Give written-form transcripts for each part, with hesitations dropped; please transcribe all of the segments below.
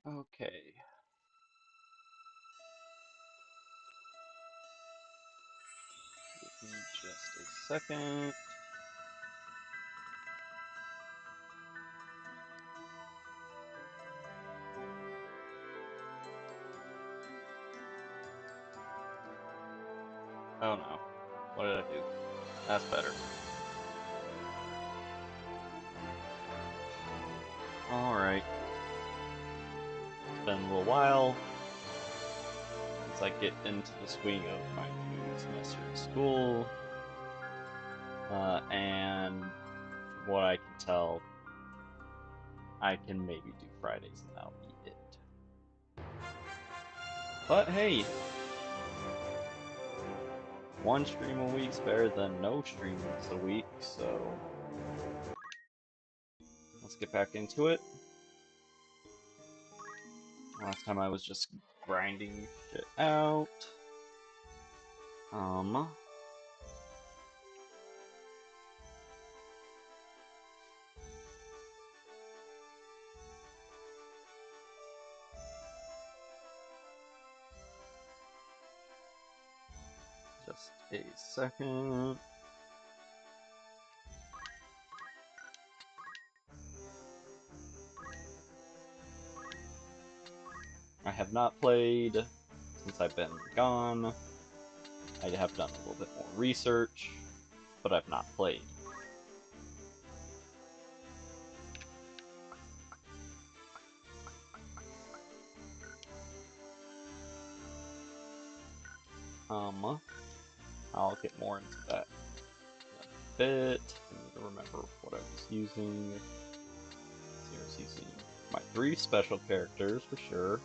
Okay. Give me just a second. Oh no. What did I do? That's better. Alright. It's been a little while since I get into the swing of my new semester of school. And from what I can tell, I can maybe do Fridays and that'll be it. But hey, one stream a week's better than no streams a week, so let's get back into it. Last time I was just grinding shit out. Just a second. I have not played since I've been gone. I have done a little bit more research, but I've not played. I'll get more into that in a bit. I need to remember what I was using. So I was using my 3 special characters for sure.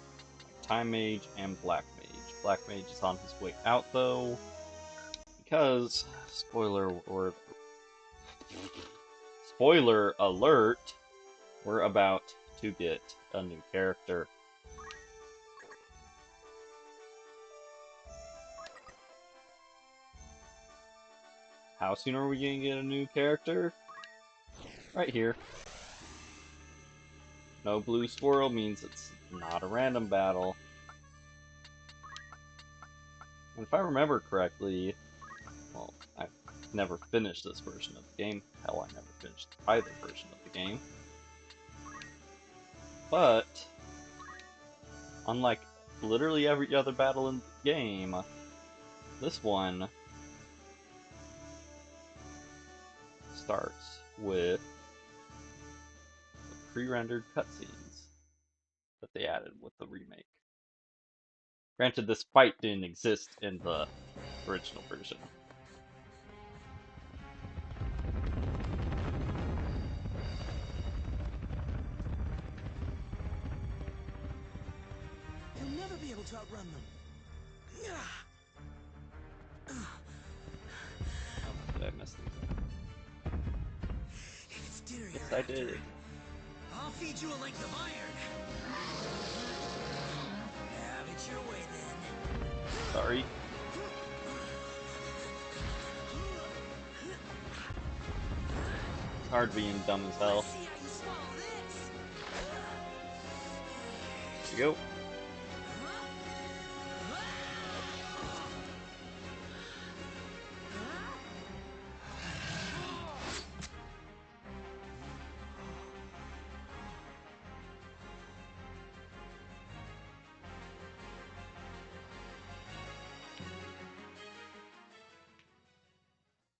Time Mage and Black Mage. Black Mage is on his way out though, because spoiler alert, we're about to get a new character. How soon are we gonna get a new character? Right here. No blue squirrel means it's not a random battle. And if I remember correctly, well, I've never finished this version of the game. Hell, I never finished either version of the game. But, unlike literally every other battle in the game, this one starts with the pre-rendered cutscenes that they added with the remake. Granted, this fight didn't exist in the original version. You'll never be able to outrun them. Oh, did I mess these up? It's dinner Yes, you're I after. did. I'll feed you a length of iron. Have it your way then. Sorry. It's hard being dumb as hell. Let's see how you swallow this. There you go.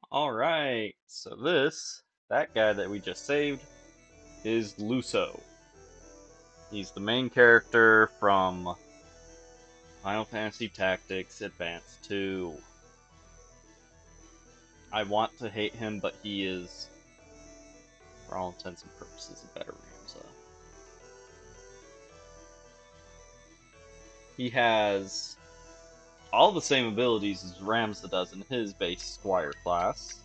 Alright, so that guy that we just saved, is Luso. He's the main character from Final Fantasy Tactics Advance 2. I want to hate him, but he is, for all intents and purposes, a better Ramza. He has all the same abilities as Ramza does in his base Squire class,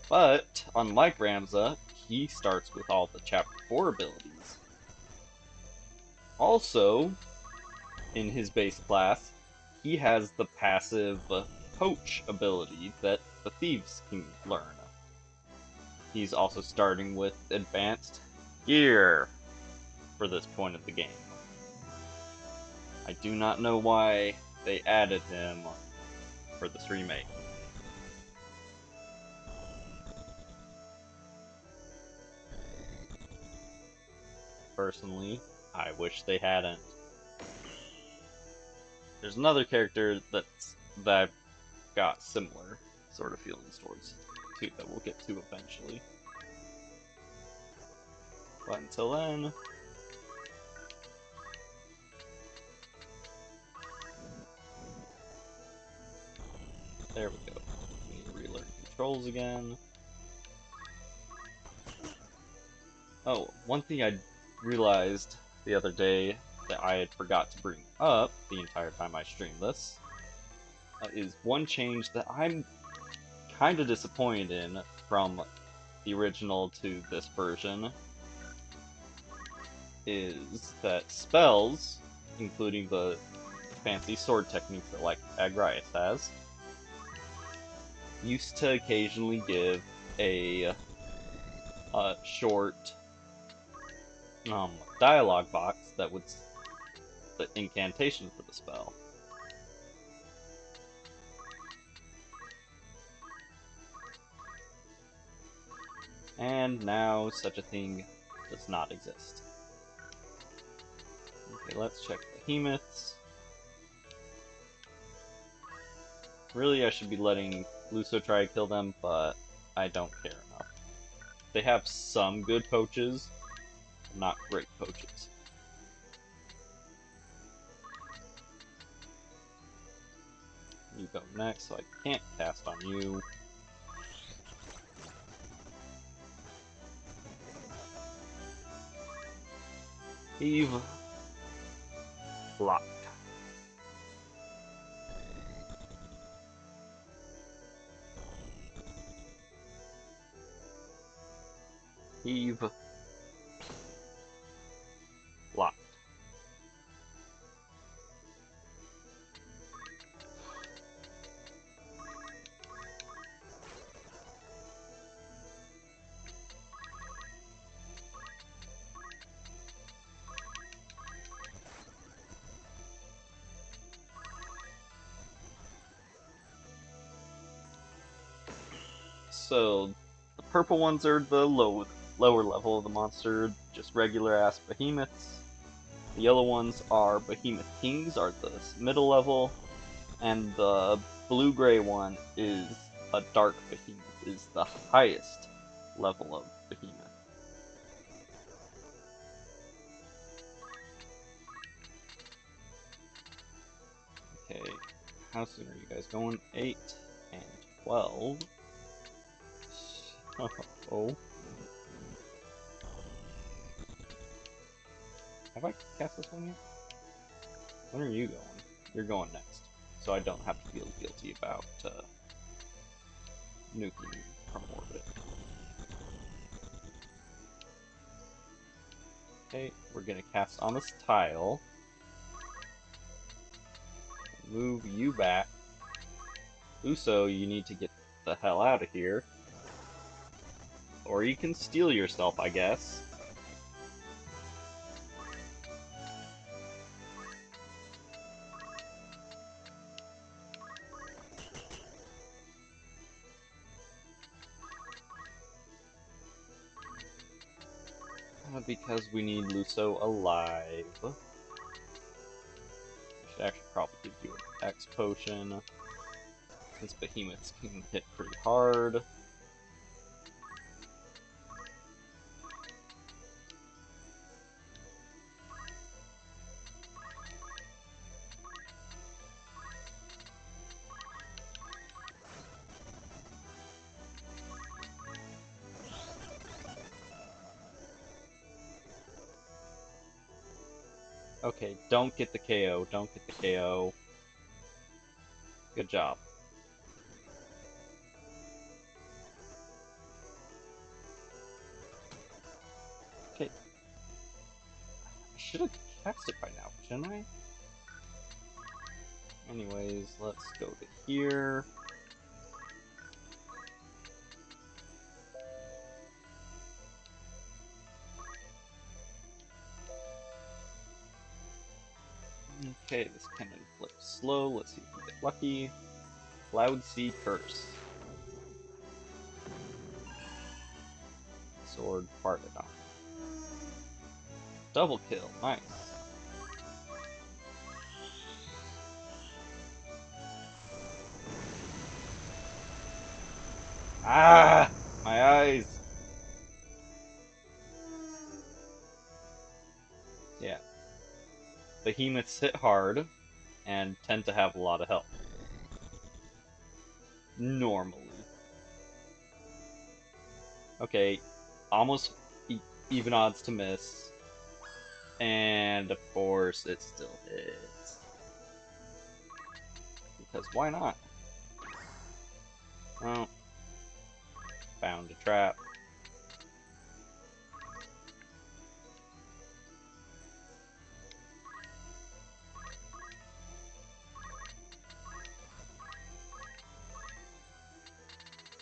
but unlike Ramza, he starts with all the Chapter 4 abilities. Also, in his base class, he has the passive Poach ability that the thieves can learn. He's also starting with advanced gear. for this point of the game. I do not know why they added him for this remake. Personally, I wish they hadn't. There's another character that I've got similar sort of feelings towards too that we'll get to eventually. But until then, there we go. We need to relearn controls again. Oh, one thing I realized the other day that I had forgot to bring up the entire time I streamed this is one change that I'm kind of disappointed in from the original to this version is that spells, including the fancy sword techniques that like Agrias has, used to occasionally give a short dialogue box that would the incantation for the spell. And now such a thing does not exist. Okay, let's check behemoths. Really, I should be letting Luso try to kill them, but I don't care enough. They have some good poaches, not great poaches. You go next, so I can't cast on you. Heave. Blocked. Heave. Blocked. So, the purple ones are the lower level of the monster, just regular ass behemoths. The yellow ones are behemoth kings, are the middle level, and the blue-gray one is a dark behemoth, is the highest level of behemoth. Okay, how soon are you guys going? 8 and 12. Oh. Have I cast this one yet? When are you going? You're going next. So I don't have to feel guilty about nuking from orbit. Okay, we're gonna cast on this tile. Move you back. Uso, you need to get the hell out of here. Or you can steal yourself, I guess. Because we need Luso alive. I should actually probably give you an X potion, since behemoths can hit pretty hard. Okay, don't get the KO, don't get the KO. Good job. Okay. I should have cast it by now, shouldn't I? Anyways, let's go to here. Okay, this cannon flips slow. Let's see if we get lucky. Cloud Sea Curse. Sword farted on. Double kill, nice. Ah! My eyes! Yeah. Behemoths hit hard and tend to have a lot of health. Normally. Okay, almost even odds to miss. And of course, it still hits. Because why not? Well, found a trap.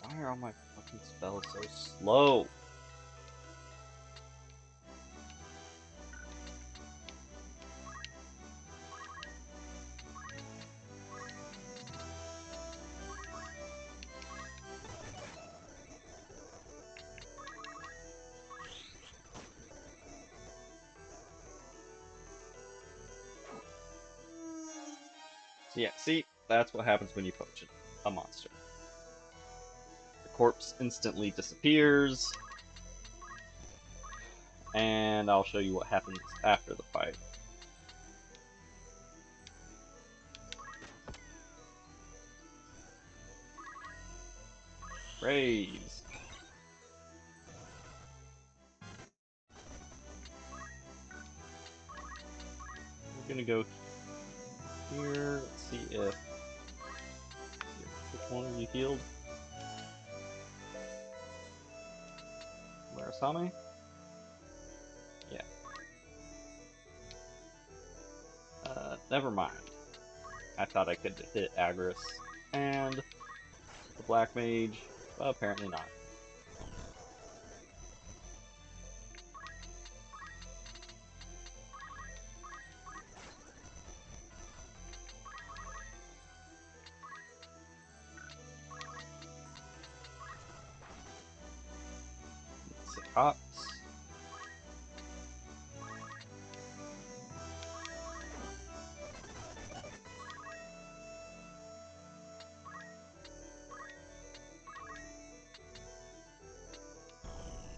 Why are all my fucking spells so slow? So yeah, see? That's what happens when you poach a monster. The corpse instantly disappears. And I'll show you what happens after the fight. Raise. We're gonna go here. Let's see if which one of you healed. Murasame? Yeah. Never mind. I thought I could hit Agris and the Black Mage, but apparently not. Let's see, hops.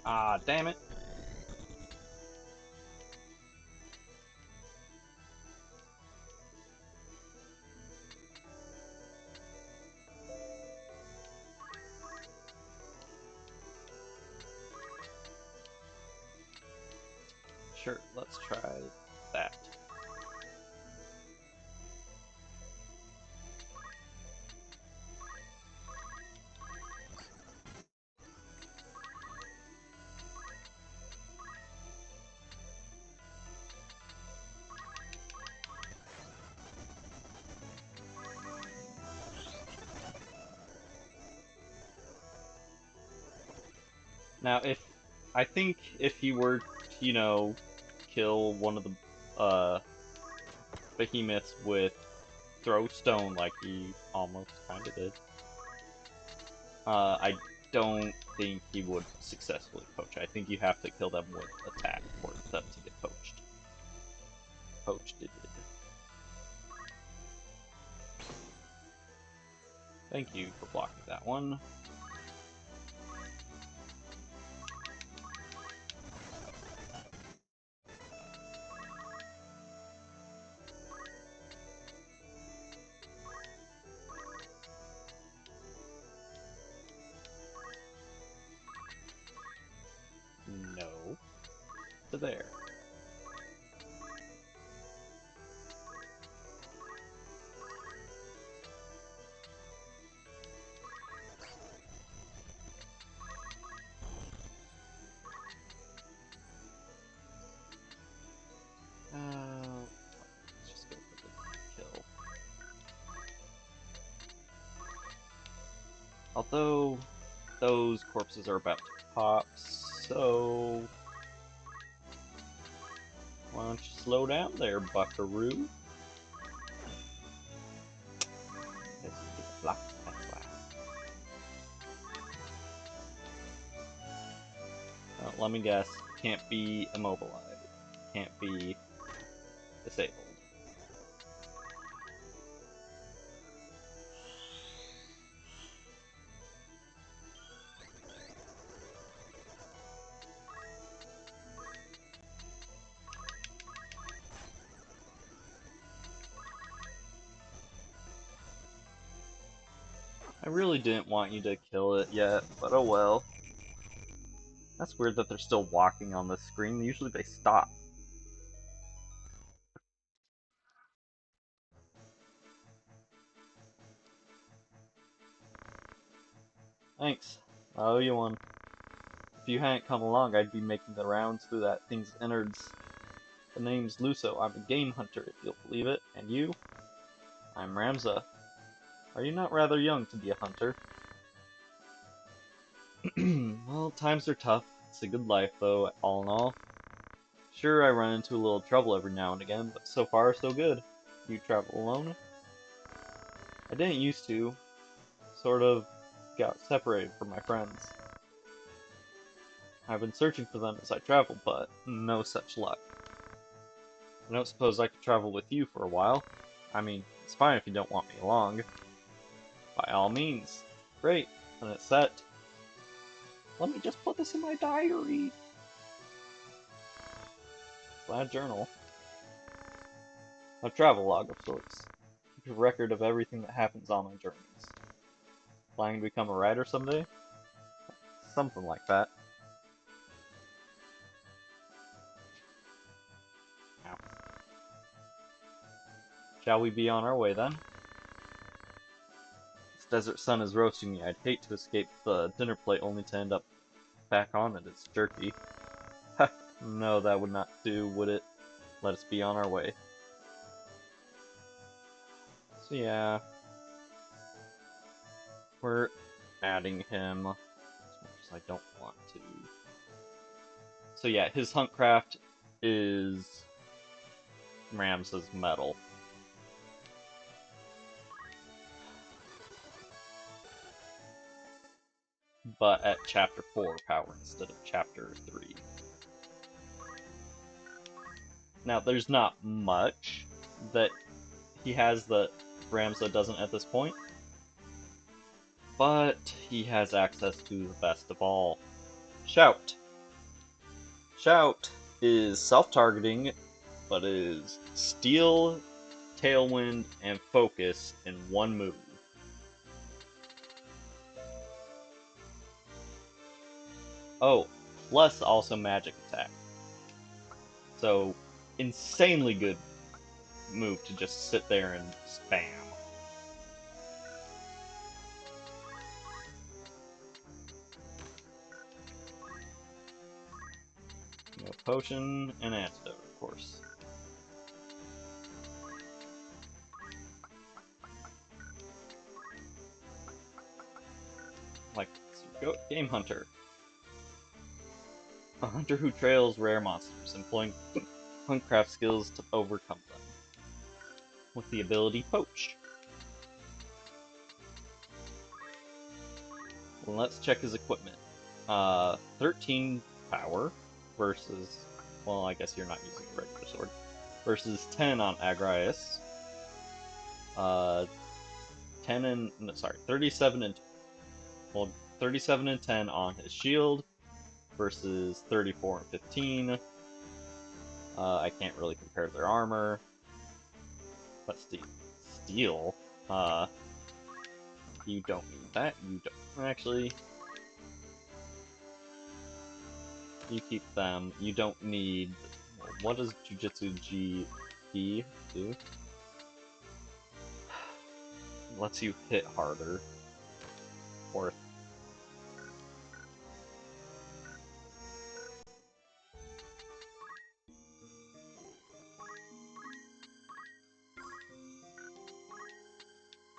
Ah, damn it. Sure, let's try that. Now, I think if he were to, kill one of the behemoths with throw stone like he almost kind of did, I don't think he would successfully poach. I think you have to kill them with attack for them to get poached. Poached it did. Thank you for blocking that one. No. To there. Let's just go for the kill. Although, those corpses are about to pop, so... Why don't you slow down there, buckaroo? block. That's why. Oh, let me guess. Can't be immobilized. Can't be disabled. I really didn't want you to kill it yet, but oh well. That's weird that they're still walking on the screen. Usually they stop. Thanks. I owe you one. If you hadn't come along, I'd be making the rounds through that thing's innards. The name's Luso. I'm a game hunter, if you'll believe it. And you? I'm Ramza. Are you not rather young to be a hunter? Well, times are tough. It's a good life, though, all in all. Sure, I run into a little trouble every now and again, but so far, so good. You travel alone? I didn't used to. Sort of got separated from my friends. I've been searching for them as I travel, but no such luck. I don't suppose I could travel with you for a while. I mean, it's fine if you don't want me along. By all means. Great, then it's set. Let me just put this in my diary. Glad journal. A travel log of sorts. Keep a record of everything that happens on my journeys. Planning to become a writer someday? Something like that. Ow. Shall we be on our way then? This desert sun is roasting me. I'd hate to escape the dinner plate only to end up back on it. It's jerky. Ha! No, that would not do, would it? Let us be on our way. So yeah, we're adding him as much as I don't want to. So yeah, his huntcraft is Rams's metal. But at chapter 4 power instead of chapter 3. Now, there's not much that he has that Ramza doesn't at this point, but he has access to the best of all. Shout. Shout is self-targeting, but is Steel, Tailwind, and Focus in one move. Oh, plus also magic attack. So, insanely good move to just sit there and spam. You know, potion and antidote, of course. Like, so Game Hunter. A hunter who trails rare monsters, employing huntcraft skills to overcome them. With the ability Poach. Well, let's check his equipment. 13 power versus, well, I guess you're not using a regular sword, versus 10 on Agrias. 10 and, no, sorry, 37 and, well, 37 and 10 on his shield versus 34 and 15. I can't really compare their armor. But steel, you don't need that. You don't actually. You keep them. You don't need. What does Jujutsu GP do? Lets you hit harder. Or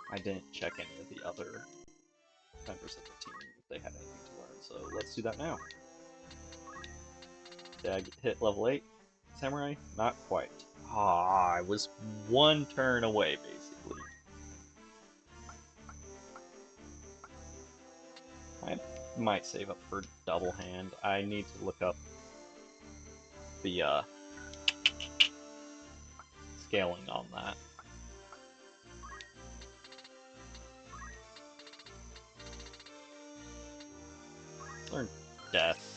I didn't check any of the other members of the team if they had anything to learn, so let's do that now. Did I hit level 8? Samurai? Not quite. Ah, I was one turn away, basically. I might save up for double hand. I need to look up the scaling on that. Learn death.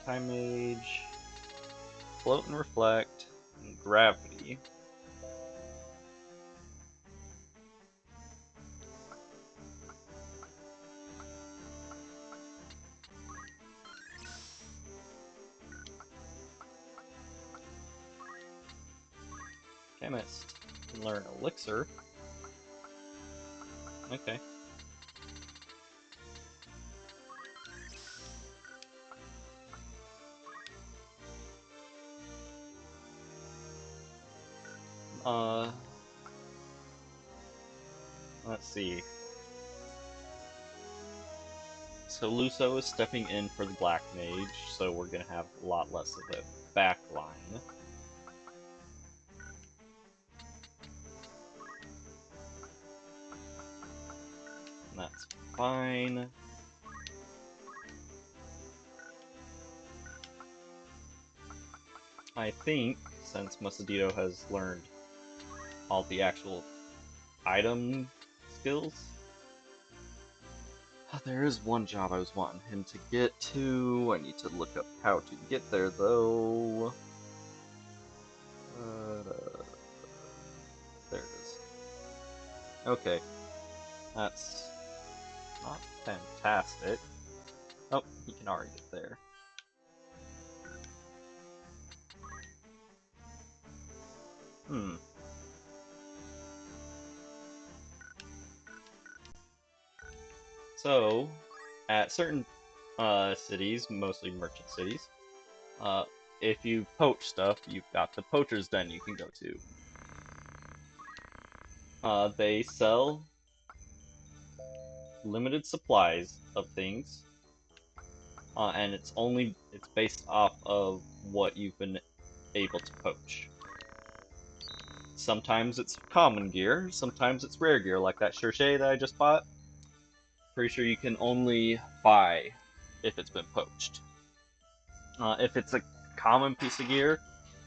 Time Mage, Float and Reflect, and Gravity. Chemist can learn Elixir. Okay. Let's see. So Luso is stepping in for the Black Mage, so we're gonna have a lot less of a backline. And that's fine. I think, since Masadito has learned all the actual item skills, there is one job I was wanting him to get to. I need to look up how to get there, though. There it is. Okay. That's not fantastic. Oh, he can already get there. So, at certain cities, mostly merchant cities, if you poach stuff, you've got the poacher's den you can go to. They sell limited supplies of things, and it's based off of what you've been able to poach. Sometimes it's common gear, sometimes it's rare gear, like that Cherche that I just bought. Pretty sure you can only buy if it's been poached. If it's a common piece of gear,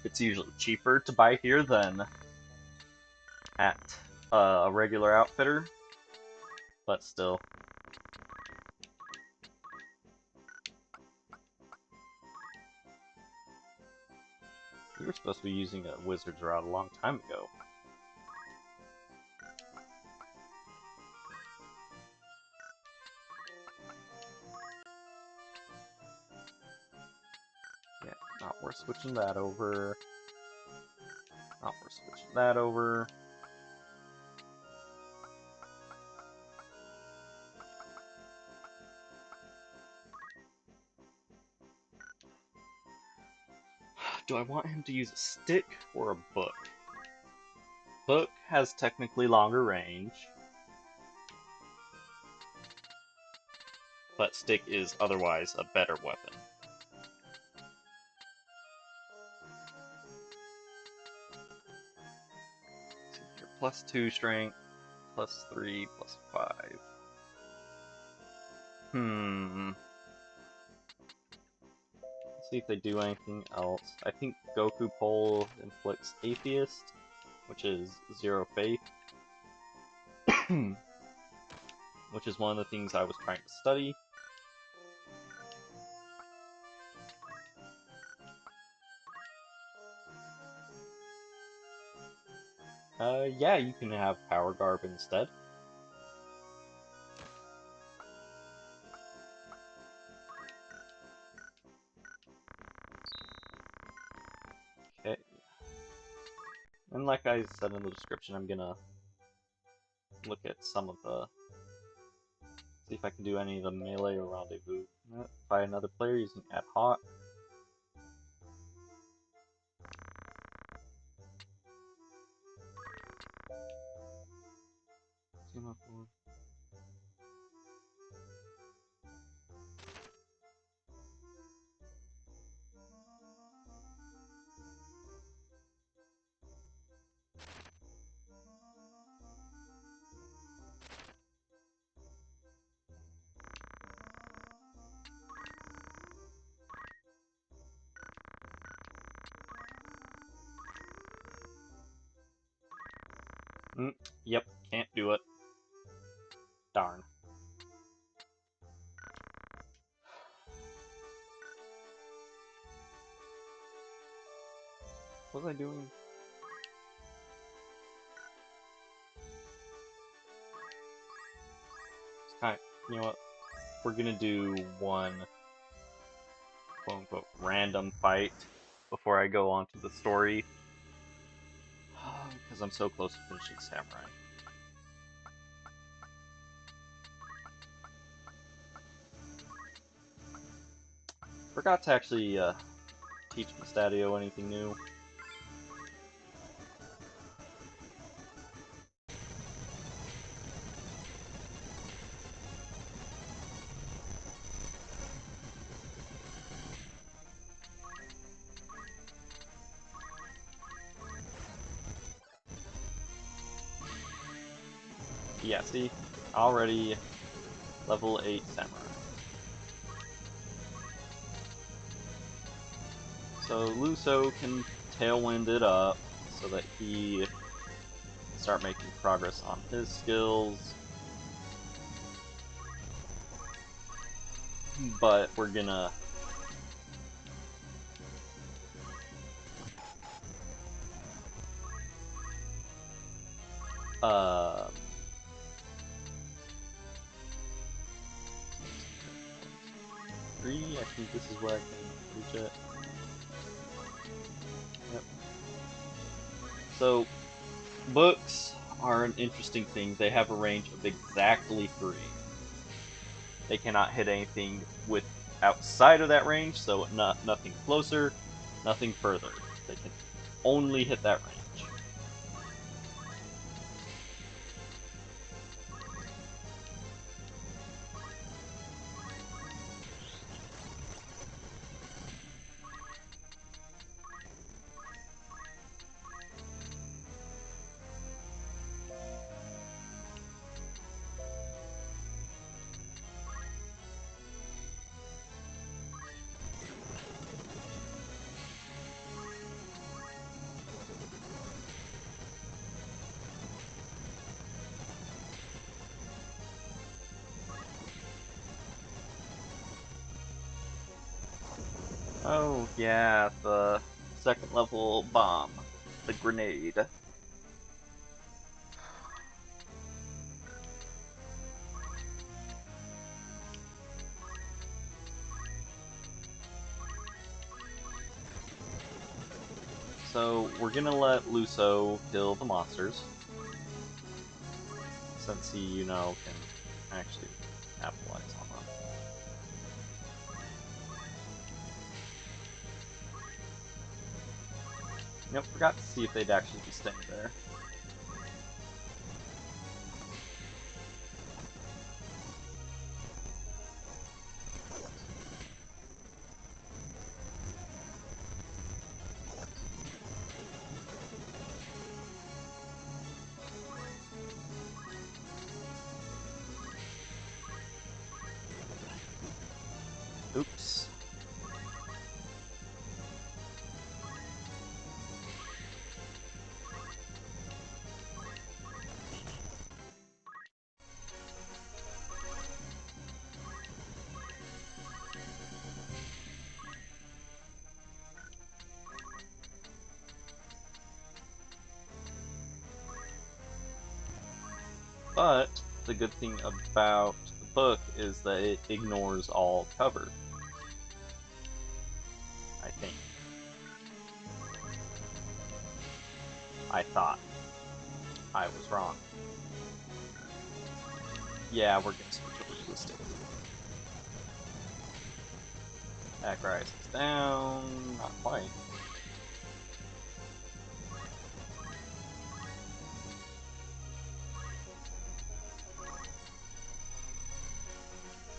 it's usually cheaper to buy here than at a regular outfitter, but still. We were supposed to be using a wizard's rod a long time ago. Yeah, not worth switching that over. Not worth switching that over. Do I want him to use a stick or a book? Book has technically longer range, but stick is otherwise a better weapon. So you're +2 strength, +3, +5. Let's see if they do anything else. I think Goku Pole inflicts Atheist, which is 0 faith. Which is one of the things I was trying to study. Yeah, you can have Power Garb instead. Okay. And like I said in the description, I'm gonna look at some of the... see if I can do any of the melee or rendezvous. By another player using ad hoc. Yep, can't do it. Darn. What was I doing? You know what? We're gonna do one quote-unquote random fight before I go on to the story. Because I'm so close to finishing Samurai. Forgot to actually teach Mustadio anything new. Yeah, see? Already level 8 Samurai. So Luso can tailwind it up so that he can start making progress on his skills. But we're gonna um I think this is where I can reach it. Yep. So books are an interesting thing. They have a range of exactly 3. They cannot hit anything with outside of that range, so nothing closer, nothing further. They can only hit that range. Oh yeah, the 2nd level bomb, the grenade. So we're gonna let Luso kill the monsters, since he, you know, can actually capitalize on them. Yep, forgot to see if they'd actually be staying there. Oops. But the good thing about the book is that it ignores all cover. I think. I thought. I was wrong. Yeah, we're gonna switch over to the stick. Back rises down. Not quite.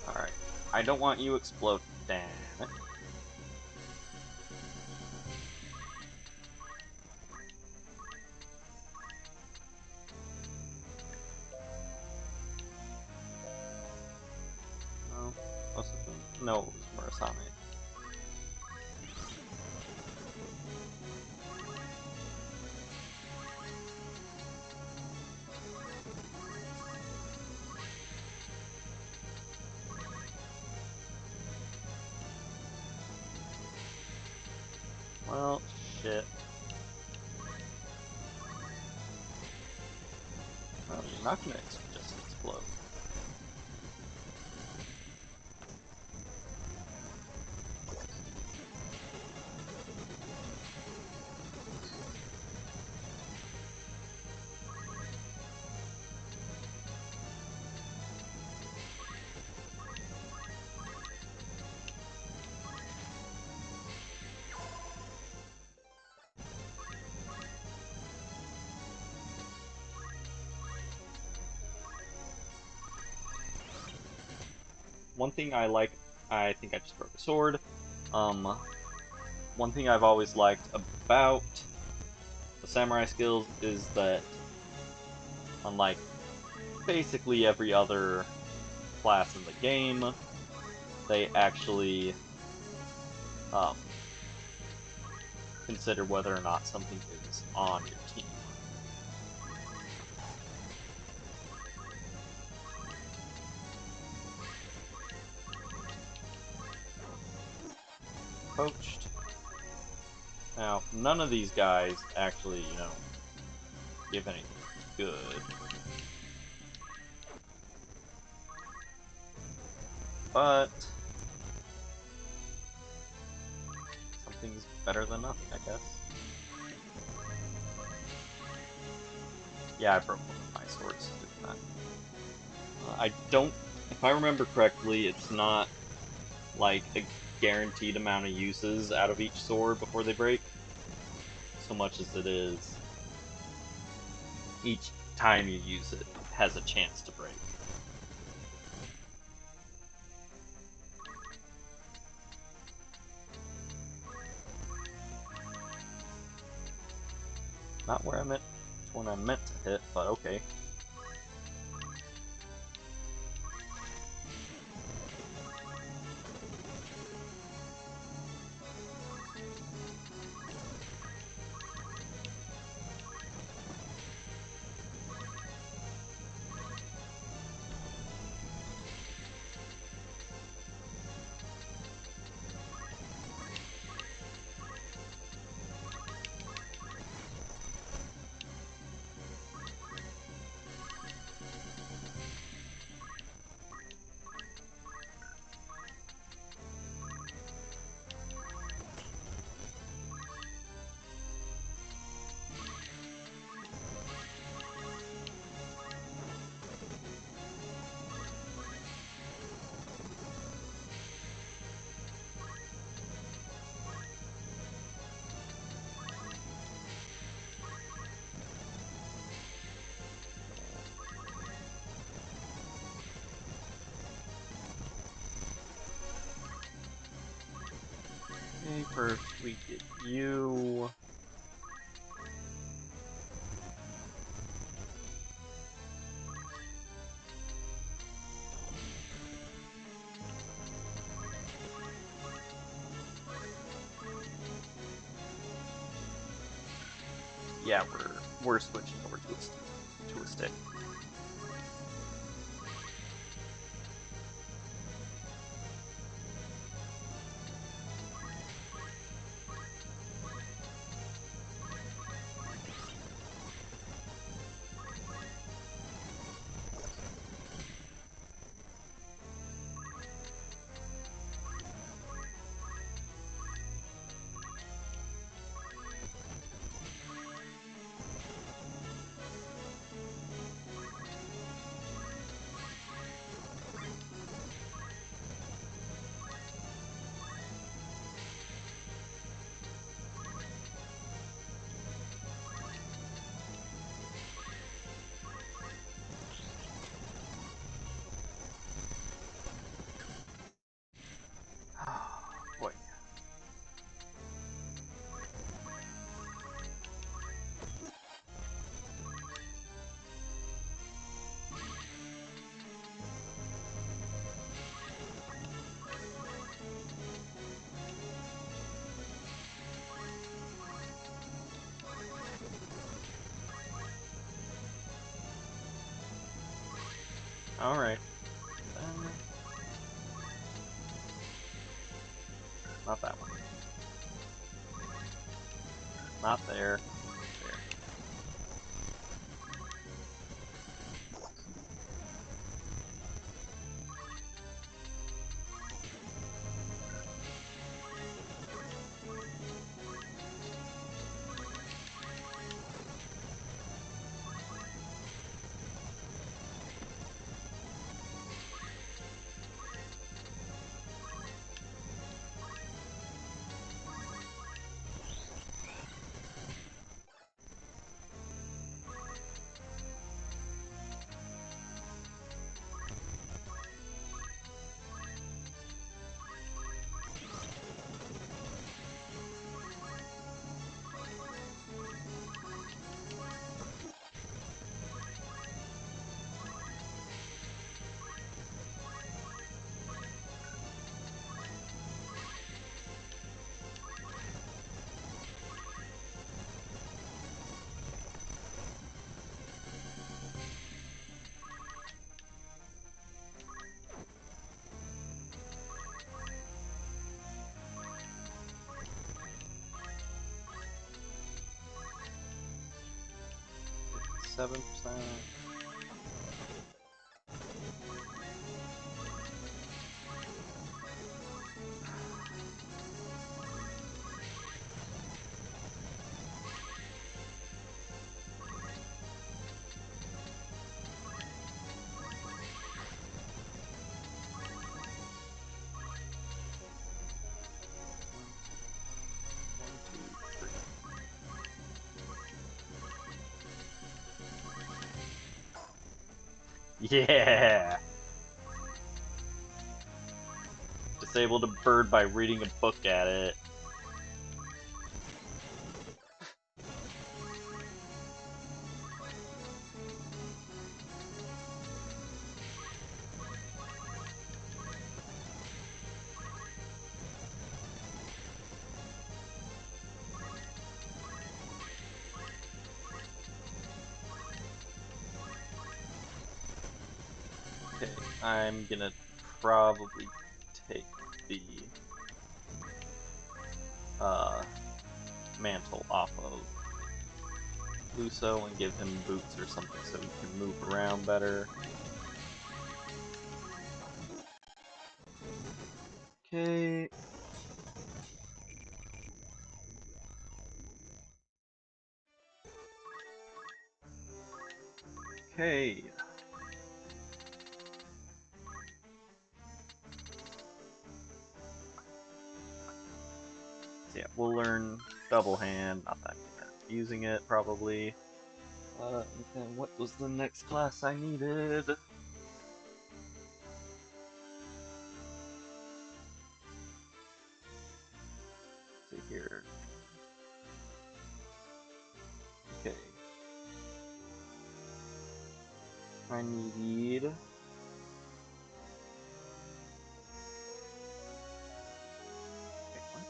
Alright. I don't want you exploding. Damn it. No. Most of them. No, it was Murasame. Well, shit. Well, you're not gonna just explode. One thing I like, I think I just broke a sword. One thing I've always liked about the samurai skills is that, unlike basically every other class in the game, they actually um, consider whether or not something is on your team. Poached. Now, none of these guys actually, give anything good. But something's better than nothing, I guess. Yeah, I broke one of my swords doing that. I don't, if I remember correctly, it's not like a guaranteed amount of uses out of each sword before they break, so much as it is each time you use it has a chance to break. Not where I meant, when I meant to hit, but okay. Okay, first we get you. Yeah, we're switching over to a stick. Boy. Alright. Not that one. Not there. There. %. Yeah! Disabled a bird by reading a book at it. Okay, I'm gonna probably take the mantle off of Luso and give him boots or something so he can move around better. Okay. Okay. So yeah, we'll learn double hand, not that I'm using it probably. And then what was the next class I needed? Let's see here. Okay. I need... Okay, what?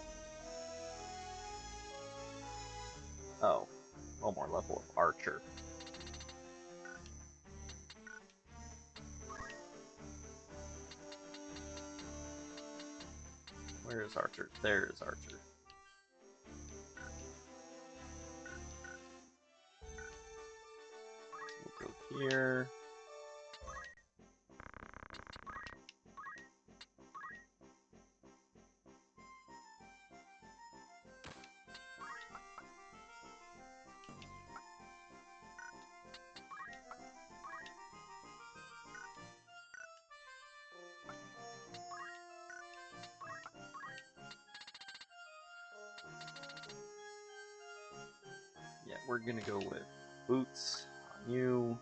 Oh, one more level of Archer. Where is Archer? There is Archer. So we'll go here. Yeah, we're gonna go with boots on you.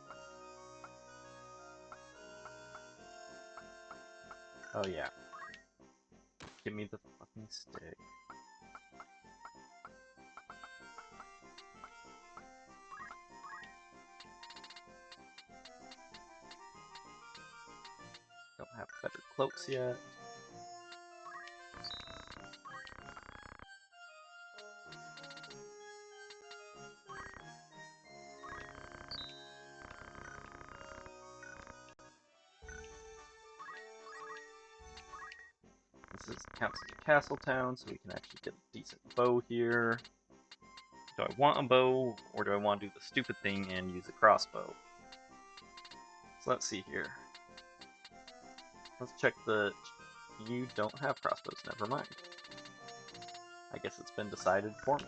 Oh yeah. Give me the fucking stick. Don't have better cloaks yet. This counts as a castle town, so we can actually get a decent bow here. Do I want a bow, or do I want to do the stupid thing and use a crossbow? So let's see here. Let's check the... You don't have crossbows, never mind. I guess it's been decided for me.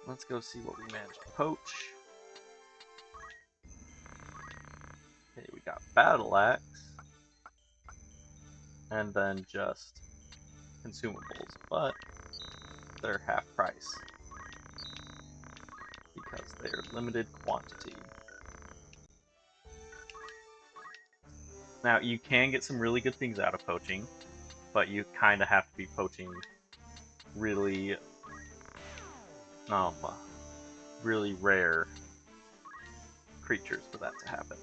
Let's go see what we managed to poach. Okay, we got battle axe. And then just consumables, but they're half price. Because they're limited quantity. Now, you can get some really good things out of poaching, but you kind of have to be poaching really, really rare creatures for that to happen.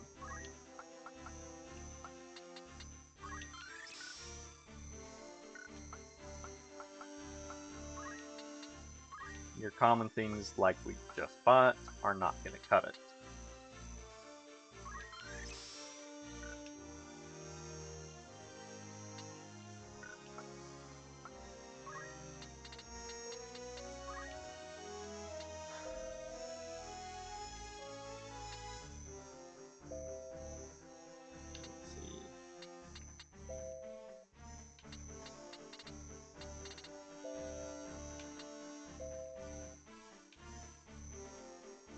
Your common things like we just bought are not going to cut it.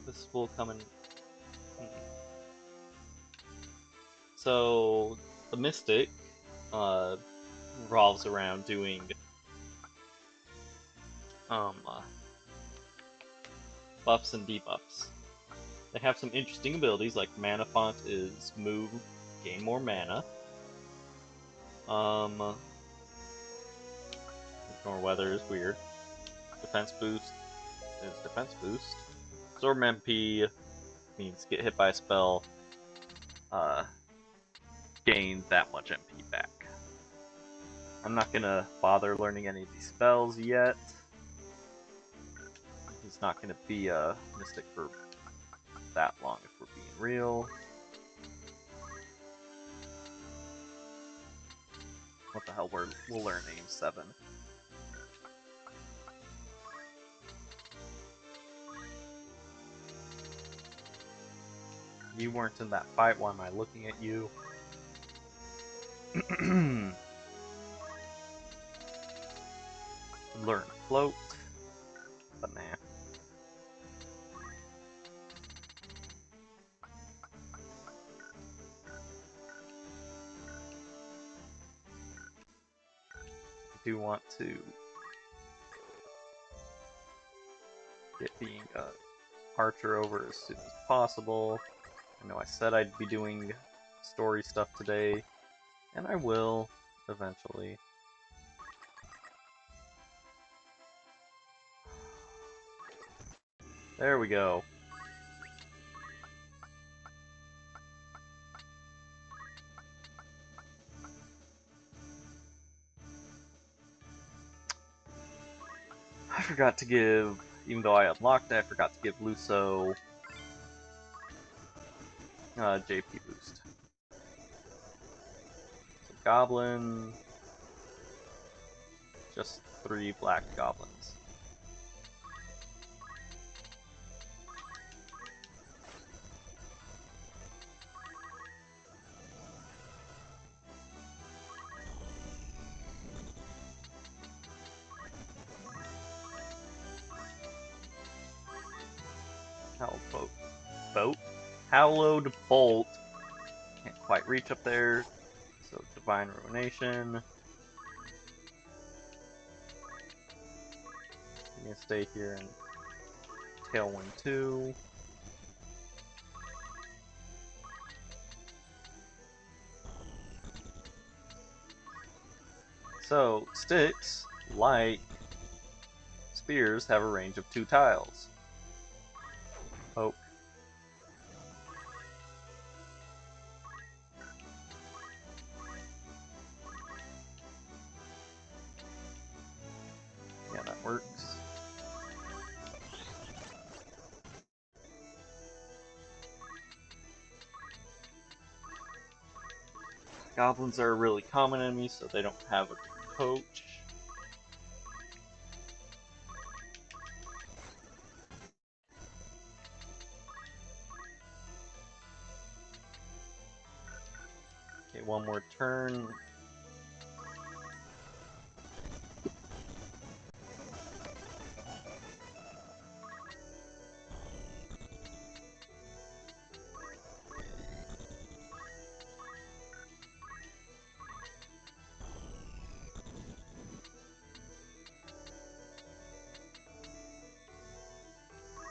This will come in. So the Mystic revolves around doing buffs and debuffs. They have some interesting abilities, like Mana Font is move, gain more mana. Ignore weather is weird. Defense boost is defense boost. Absorb MP means get hit by a spell, gain that much MP back. I'm not gonna bother learning any of these spells yet. He's not gonna be a Mystic for that long if we're being real. What the hell, we'll learn aim 7. You weren't in that fight, why am I looking at you? Learn float, but nah. I do want to get being a archer over as soon as possible. I know I said I'd be doing story stuff today, and I will eventually. There we go. I forgot to give, even though I unlocked it, I forgot to give Luso JP boost. So goblin, just 3 black goblins. Hallowed boat. Hallowed bolt. Can't quite reach up there. So divine ruination. I'm gonna stay here and tailwind 2. So sticks, like spears, have a range of 2 tiles. Oh. Goblins are a really common enemy, so they don't have a coach. Okay, one more turn.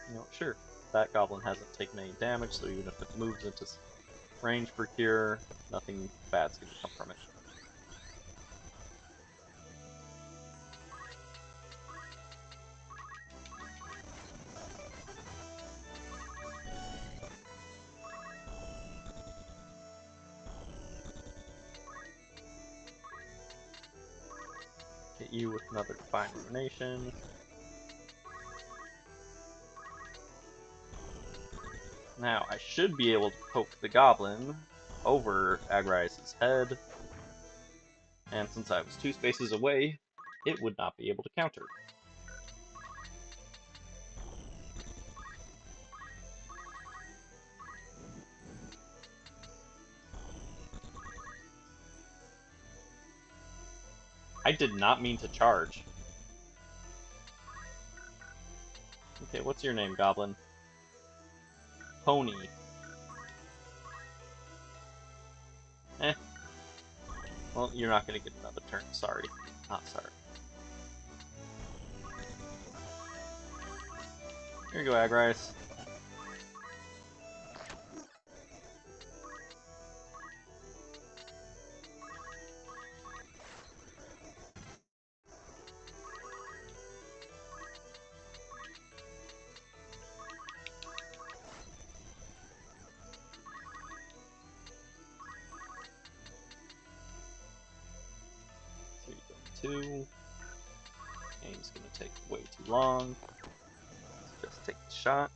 You know, sure, that goblin hasn't taken any damage, so even if it moves into range for cure, nothing bad's gonna come from it. Hit you with another Divine Ruination. Now, I should be able to poke the goblin over Agrias's head, and since I was 2 spaces away, it would not be able to counter. I did not mean to charge. Okay, what's your name, goblin? Pony. Eh. Well, you're not gonna get another turn, sorry. Not sorry. Here you go, Agrias. So you're going 2. Game's gonna take way too long. Let's just take the shot.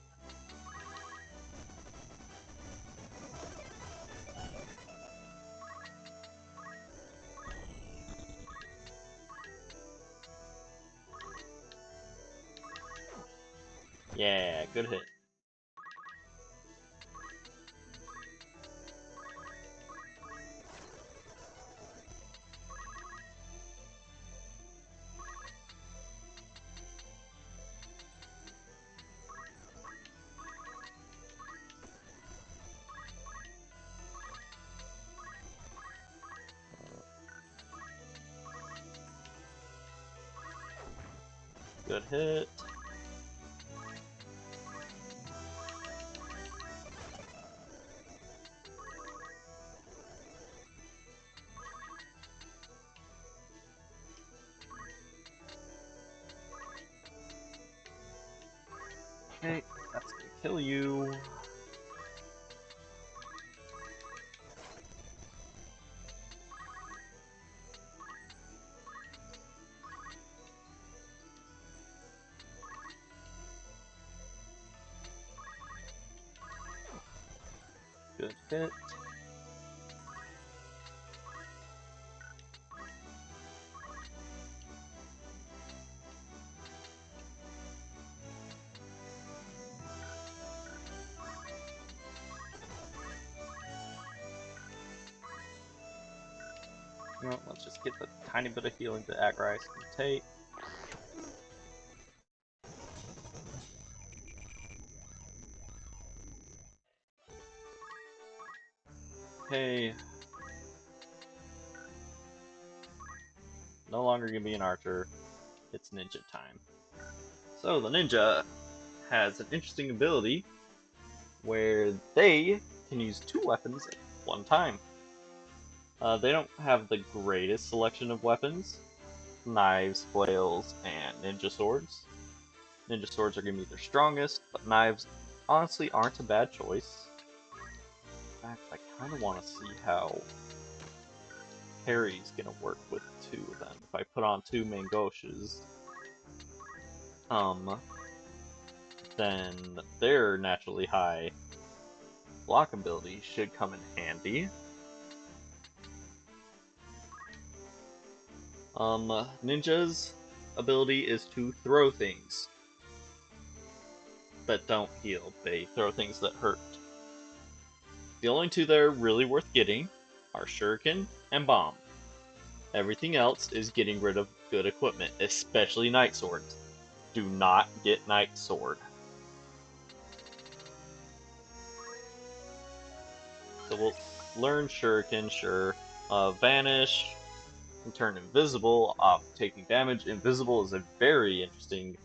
Yeah, good hit. Good hit. Okay, that's gonna kill you. Good hit. You know, let's just get the tiny bit of healing that Agrias can take. Okay. No longer gonna be an archer. It's ninja time. So the ninja has an interesting ability where they can use 2 weapons at one time. They don't have the greatest selection of weapons. Knives, flails, and ninja swords. Ninja swords are going to be their strongest, but knives honestly aren't a bad choice. In fact, I kind of want to see how parry's going to work with 2 of them. If I put on 2 Mangoshes, then their naturally high block ability should come in handy. Ninja's ability is to throw things that don't heal. They throw things that hurt. The only two that are really worth getting are Shuriken and Bomb. Everything else is getting rid of good equipment, especially Night Swords. Do not get Night Sword. So we'll learn Shuriken, sure. Vanish, and turn invisible off taking damage. Invisible is a very interesting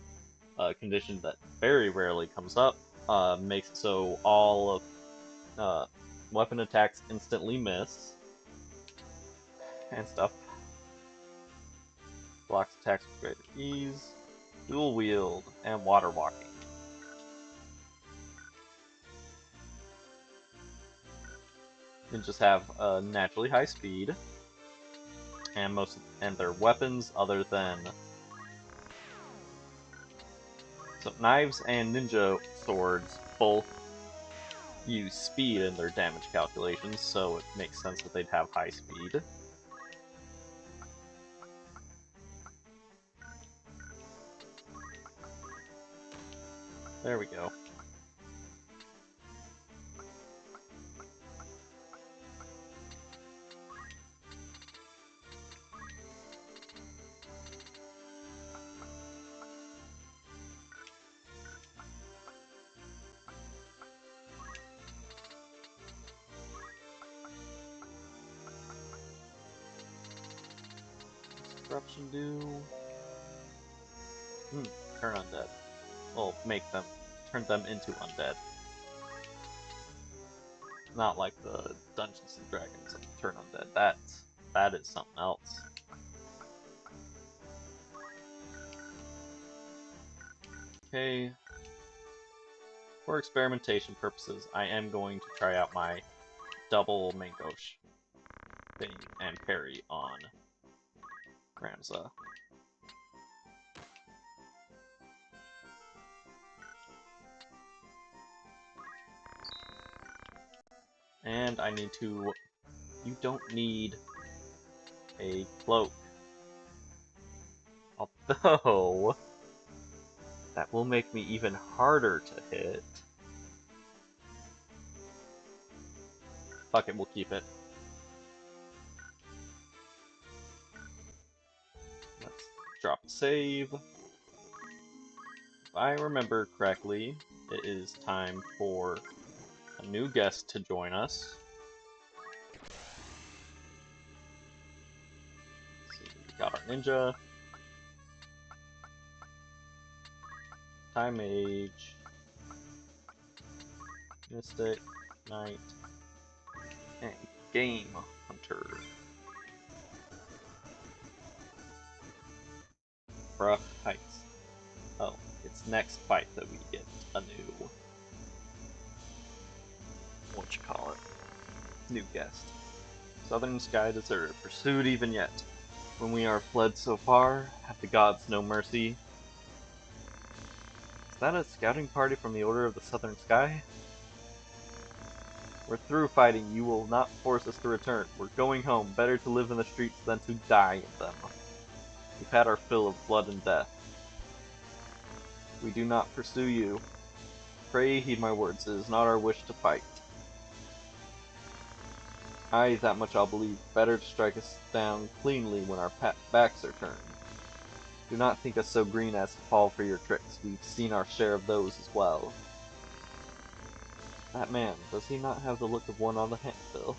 condition that very rarely comes up. Makes it so all of weapon attacks instantly miss and stuff. Blocks attacks with greater ease. Dual wield and water walking. Ninjas have naturally high speed, and their weapons other than knives and ninja swords both use speed in their damage calculations, so it makes sense that they'd have high speed. There we go. Corruption do? Turn undead. Well, turn them into undead. Not like the Dungeons and Dragons that turn undead. That is something else. Okay. For experimentation purposes, I am going to try out my double mango thing and parry on Ramza. And I need to... You don't need a cloak. Although... that will make me even harder to hit. Fuck it, we'll keep it. Let's drop a save. If I remember correctly, it is time for a new guest to join us. Let's see, we got our ninja. Time Mage. Mystic. Knight. And Game Hunter. Bruh Heights. Oh, it's next fight that we get a new... new guest. Southern Sky Deserter. Pursued even yet. When we are fled so far, have the gods no mercy. Is that a scouting party from the Order of the Southern Sky? We're through fighting. You will not force us to return. We're going home. Better to live in the streets than to die in them. We've had our fill of blood and death. We do not pursue you. Pray heed my words. It is not our wish to fight. Aye, that much I'll believe. Better to strike us down cleanly when our backs are turned. Do not think us so green as to fall for your tricks. We've seen our share of those as well. That man, does he not have the look of one on the handbill?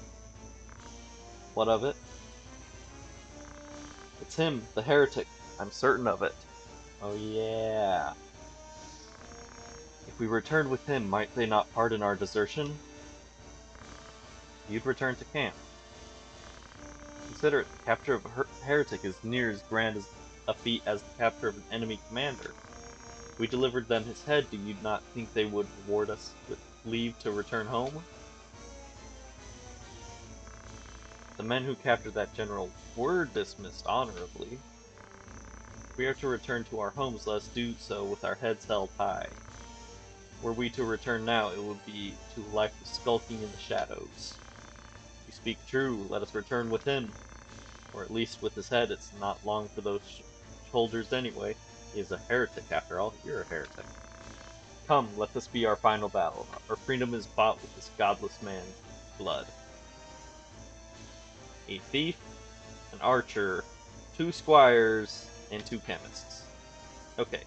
What of it? It's him, the heretic. I'm certain of it. Oh yeah. If we returned with him, might they not pardon our desertion? You'd return to camp. Consider it, the capture of a heretic is near as grand as a feat as the capture of an enemy commander. If we delivered them his head, do you not think they would reward us with leave to return home? The men who captured that general were dismissed honorably. If we are to return to our homes, let us do so with our heads held high. Were we to return now, it would be to a life of skulking in the shadows. You speak true, let us return with him. Or at least with his head, it's not long for those shoulders anyway. He is a heretic after all. You're a heretic. Come, let this be our final battle. Our freedom is bought with this godless man's blood. A thief, an archer, 2 squires, and 2 chemists. Okay.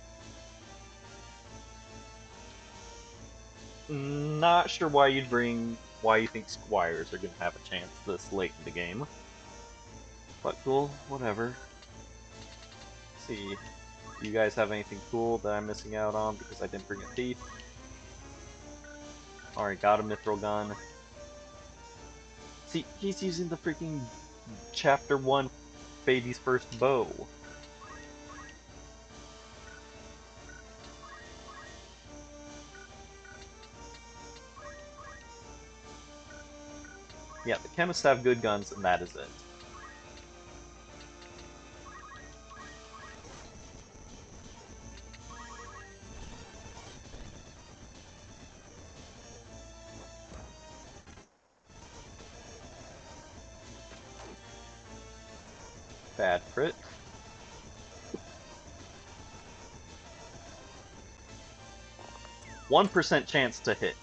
Not sure why you think squires are gonna have a chance this late in the game. But cool, whatever. Let's see. Do you guys have anything cool that I'm missing out on because I didn't bring a thief? Alright, got a mithril gun. See, he's using the freaking Chapter 1 Baby's first bow. Yeah, the chemists have good guns, and that is it. Bad crit. %1 chance to hit.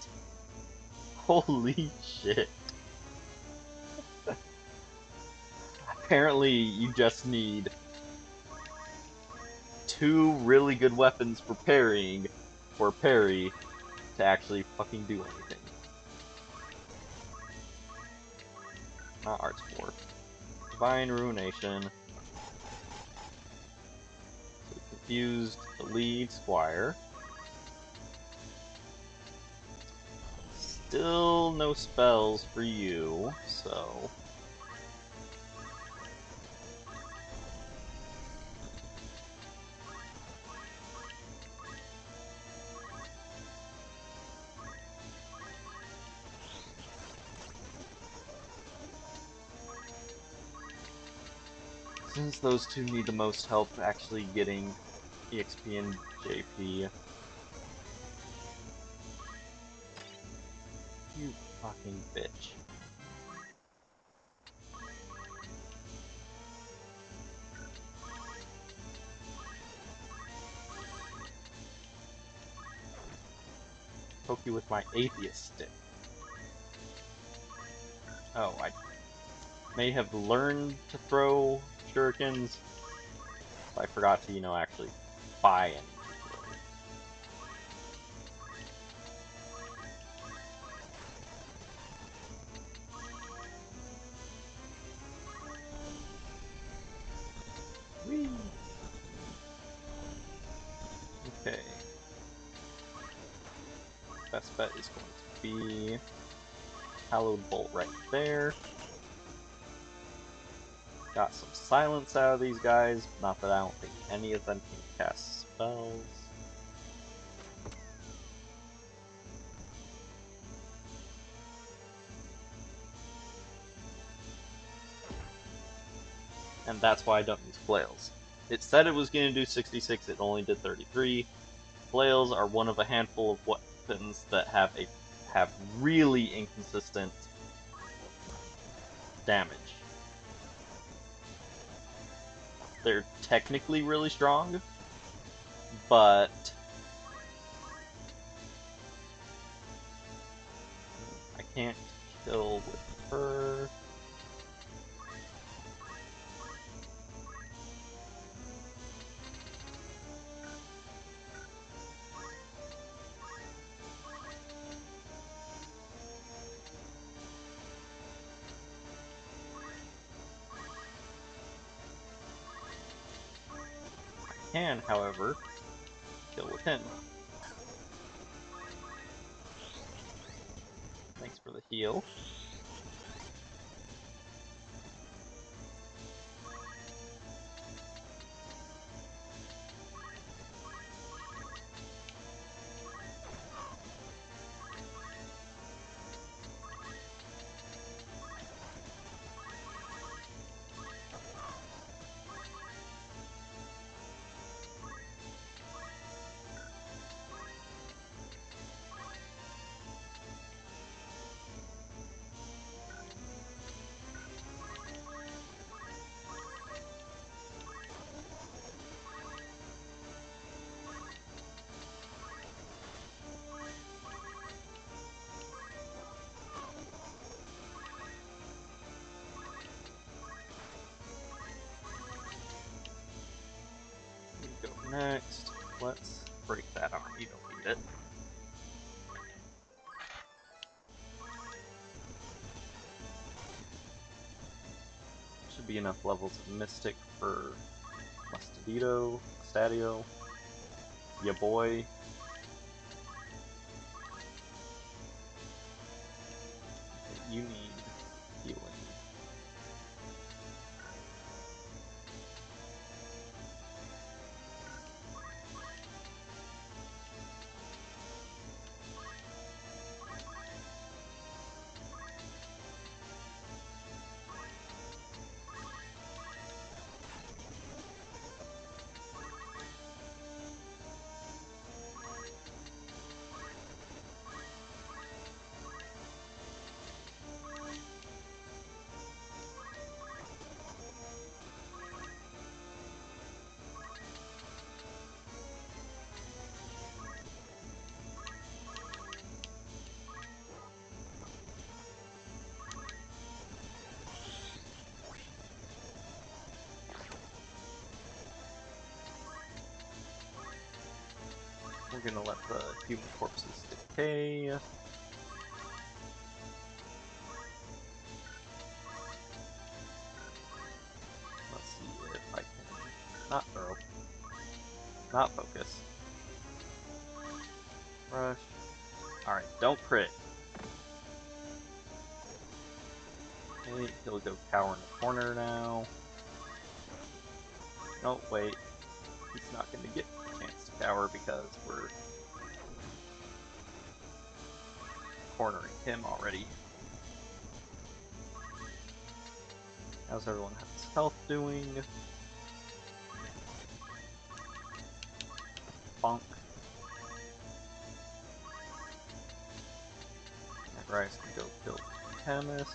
Holy shit. Apparently, you just need 2 really good weapons for parrying, for parry, to actually fucking do anything. Not Arts 4. Divine Ruination. So we confused the lead squire. Still no spells for you, so... Since those two need the most help actually getting EXP and JP. You fucking bitch. Poke you with my atheist stick. Oh, I may have learned to throw shurikens, but I forgot to, actually buy any to throw. Whee! Okay. Best bet is going to be Hallowed Bolt right there. Got some silence out of these guys, not that I don't think any of them can cast spells. And that's why I don't use flails. It said it was going to do 66, it only did 33. Flails are one of a handful of weapons that have really inconsistent damage. They're technically really strong, but I can't kill with her. I can, however, kill with him. Thanks for the heal. Next, let's break that arm. You don't need it. Should be enough levels of Mystic for Mustadio, ya boy. Okay, you need healing. We're gonna let the human corpses decay. Let's see if I can not throw, not focus. Rush. Alright, don't crit. Okay, he'll go cower in the corner now. No, wait. He's not gonna get a chance to cower because we're cornering him already. How's everyone else's health doing? Bonk. Rise can go kill Chemist.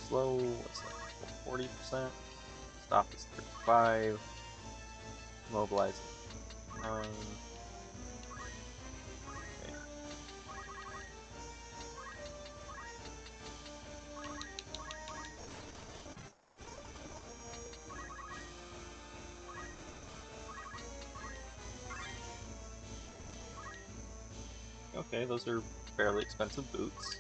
Slow, what's that? 40%. Stop is 35. Mobilize is 9. Okay, those are fairly expensive boots.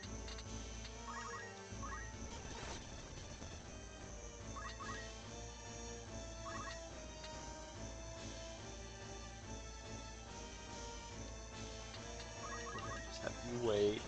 Just have you wait.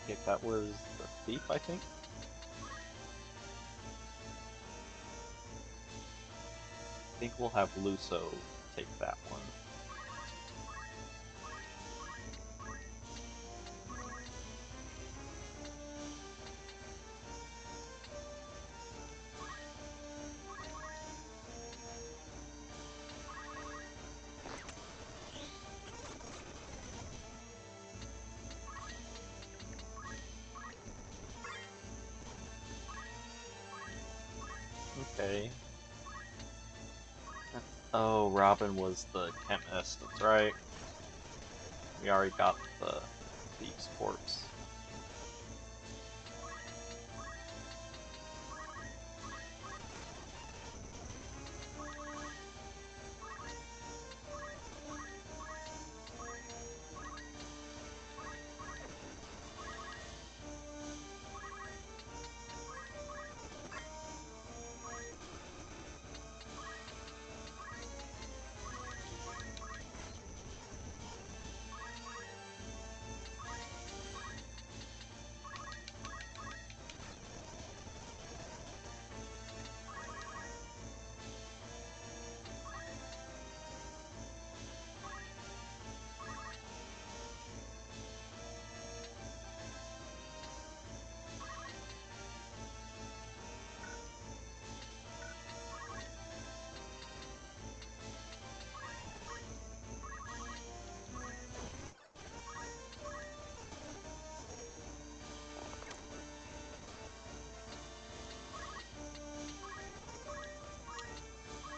Okay, that was the thief, I think. I think we'll have Luso take that one. Okay. Oh, Robin was the chemist, that's right. We already got the thief's corpse.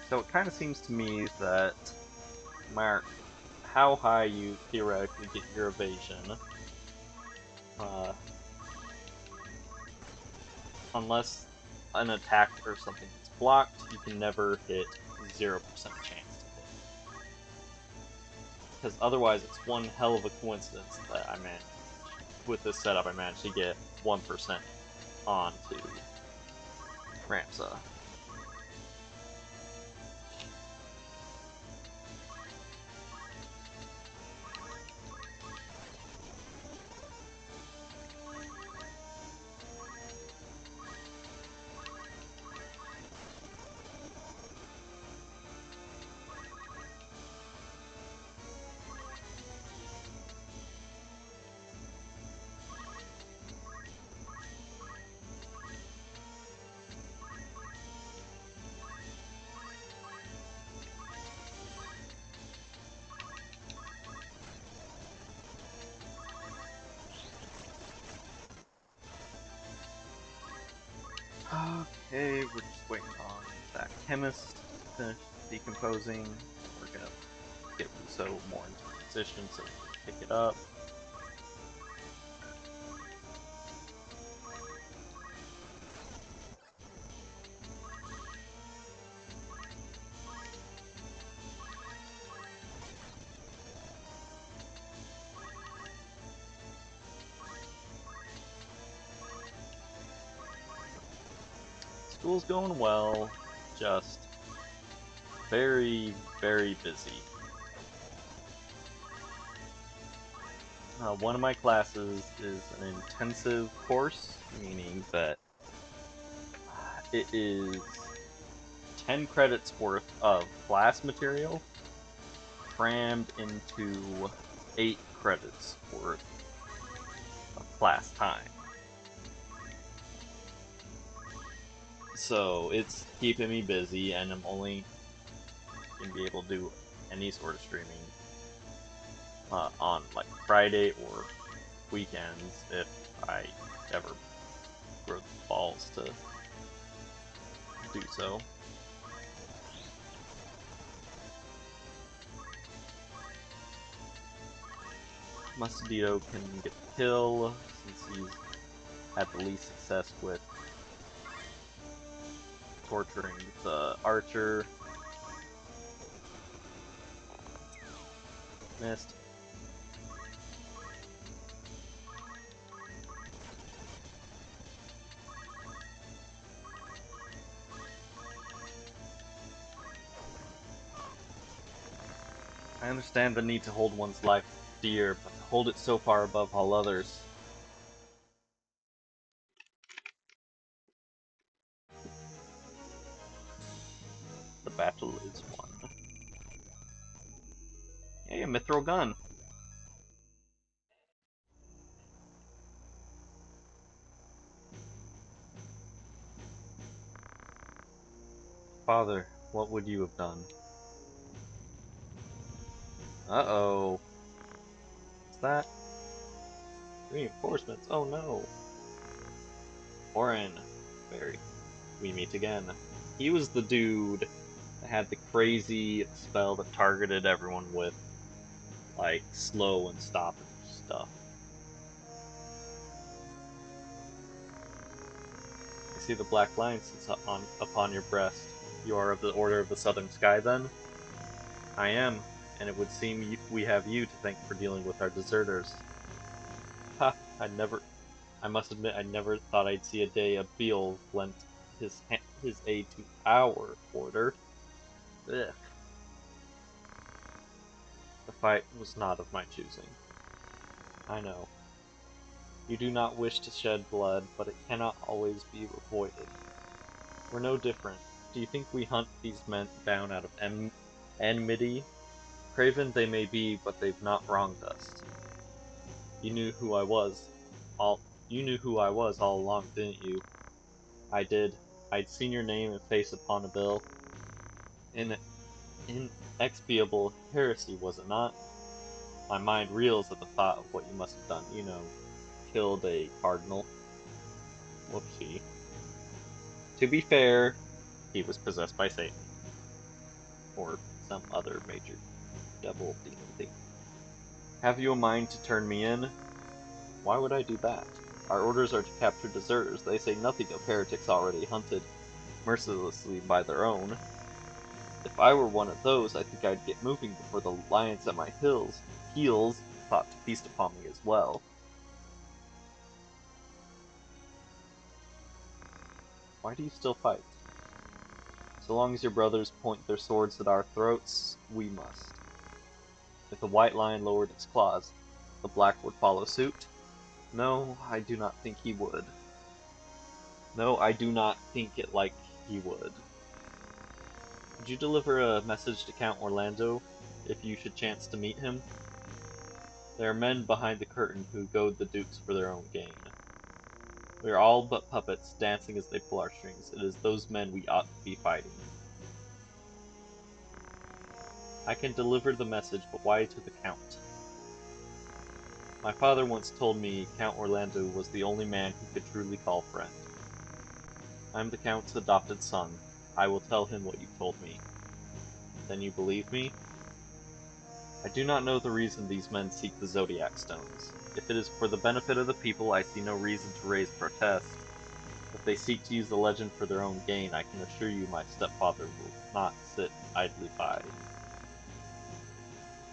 So it kind of seems to me that no matter how high you theoretically get your evasion, uh, unless an attack or something is blocked, you can never hit 0% chance to hit. Because otherwise it's one hell of a coincidence that I managed, with this setup, I managed to get 1% onto Ramsa. Okay, we're just waiting on that chemist to finish decomposing. We're gonna get Russo more into position so we can pick it up. School's going well, just very, very busy. One of my classes is an intensive course, meaning that it is 10 credits worth of class material crammed into 8 credits worth of class time. So it's keeping me busy, and I'm only gonna be able to do any sort of streaming on like Friday or weekends if I ever grow the balls to do so. Mustardito can get the kill since he's had the least success with torturing the archer. Missed. I understand the need to hold one's life dear, but to hold it so far above all others. The battle is won. Hey, a mithril gun. Father, what would you have done? Uh-oh. What's that? Reinforcements, oh no. Orin, Barry, we meet again. He was the dude that had the crazy spell that targeted everyone with, like, slow and stop and stuff. I see the black line sits upon your breast. You are of the Order of the Southern Sky, then? I am, and it would seem we have you to thank for dealing with our deserters. Ha! I must admit, I never thought I'd see a day a Beal lent his aid to our order. Ugh. The fight was not of my choosing. I know. You do not wish to shed blood, but it cannot always be avoided. We're no different. Do you think we hunt these men down out of enmity? Craven they may be, but they've not wronged us. You knew who I was. All you knew who I was all along, didn't you? I did. I'd seen your name and face upon a bill. In inexpiable heresy, was it not? My mind reels at the thought of what you must have done. You know, killed a cardinal. Whoopsie. To be fair, he was possessed by Satan. Or some other major devil demon thing. Have you a mind to turn me in? Why would I do that? Our orders are to capture deserters. They say nothing of heretics already hunted mercilessly by their own. If I were one of those, I think I'd get moving before the lions at my heels thought to feast upon me as well. Why do you still fight? So long as your brothers point their swords at our throats, we must. If the white lion lowered its claws, the black would follow suit? No, I do not think he would. No, I do not think it like he would. Would you deliver a message to Count Orlando, if you should chance to meet him? There are men behind the curtain who goad the dukes for their own gain. We are all but puppets, dancing as they pull our strings. It is those men we ought to be fighting. I can deliver the message, but why to the Count? My father once told me Count Orlando was the only man he could truly call friend. I am the Count's adopted son. I will tell him what you told me. Then you believe me? I do not know the reason these men seek the Zodiac Stones. If it is for the benefit of the people, I see no reason to raise protest. If they seek to use the legend for their own gain, I can assure you my stepfather will not sit idly by.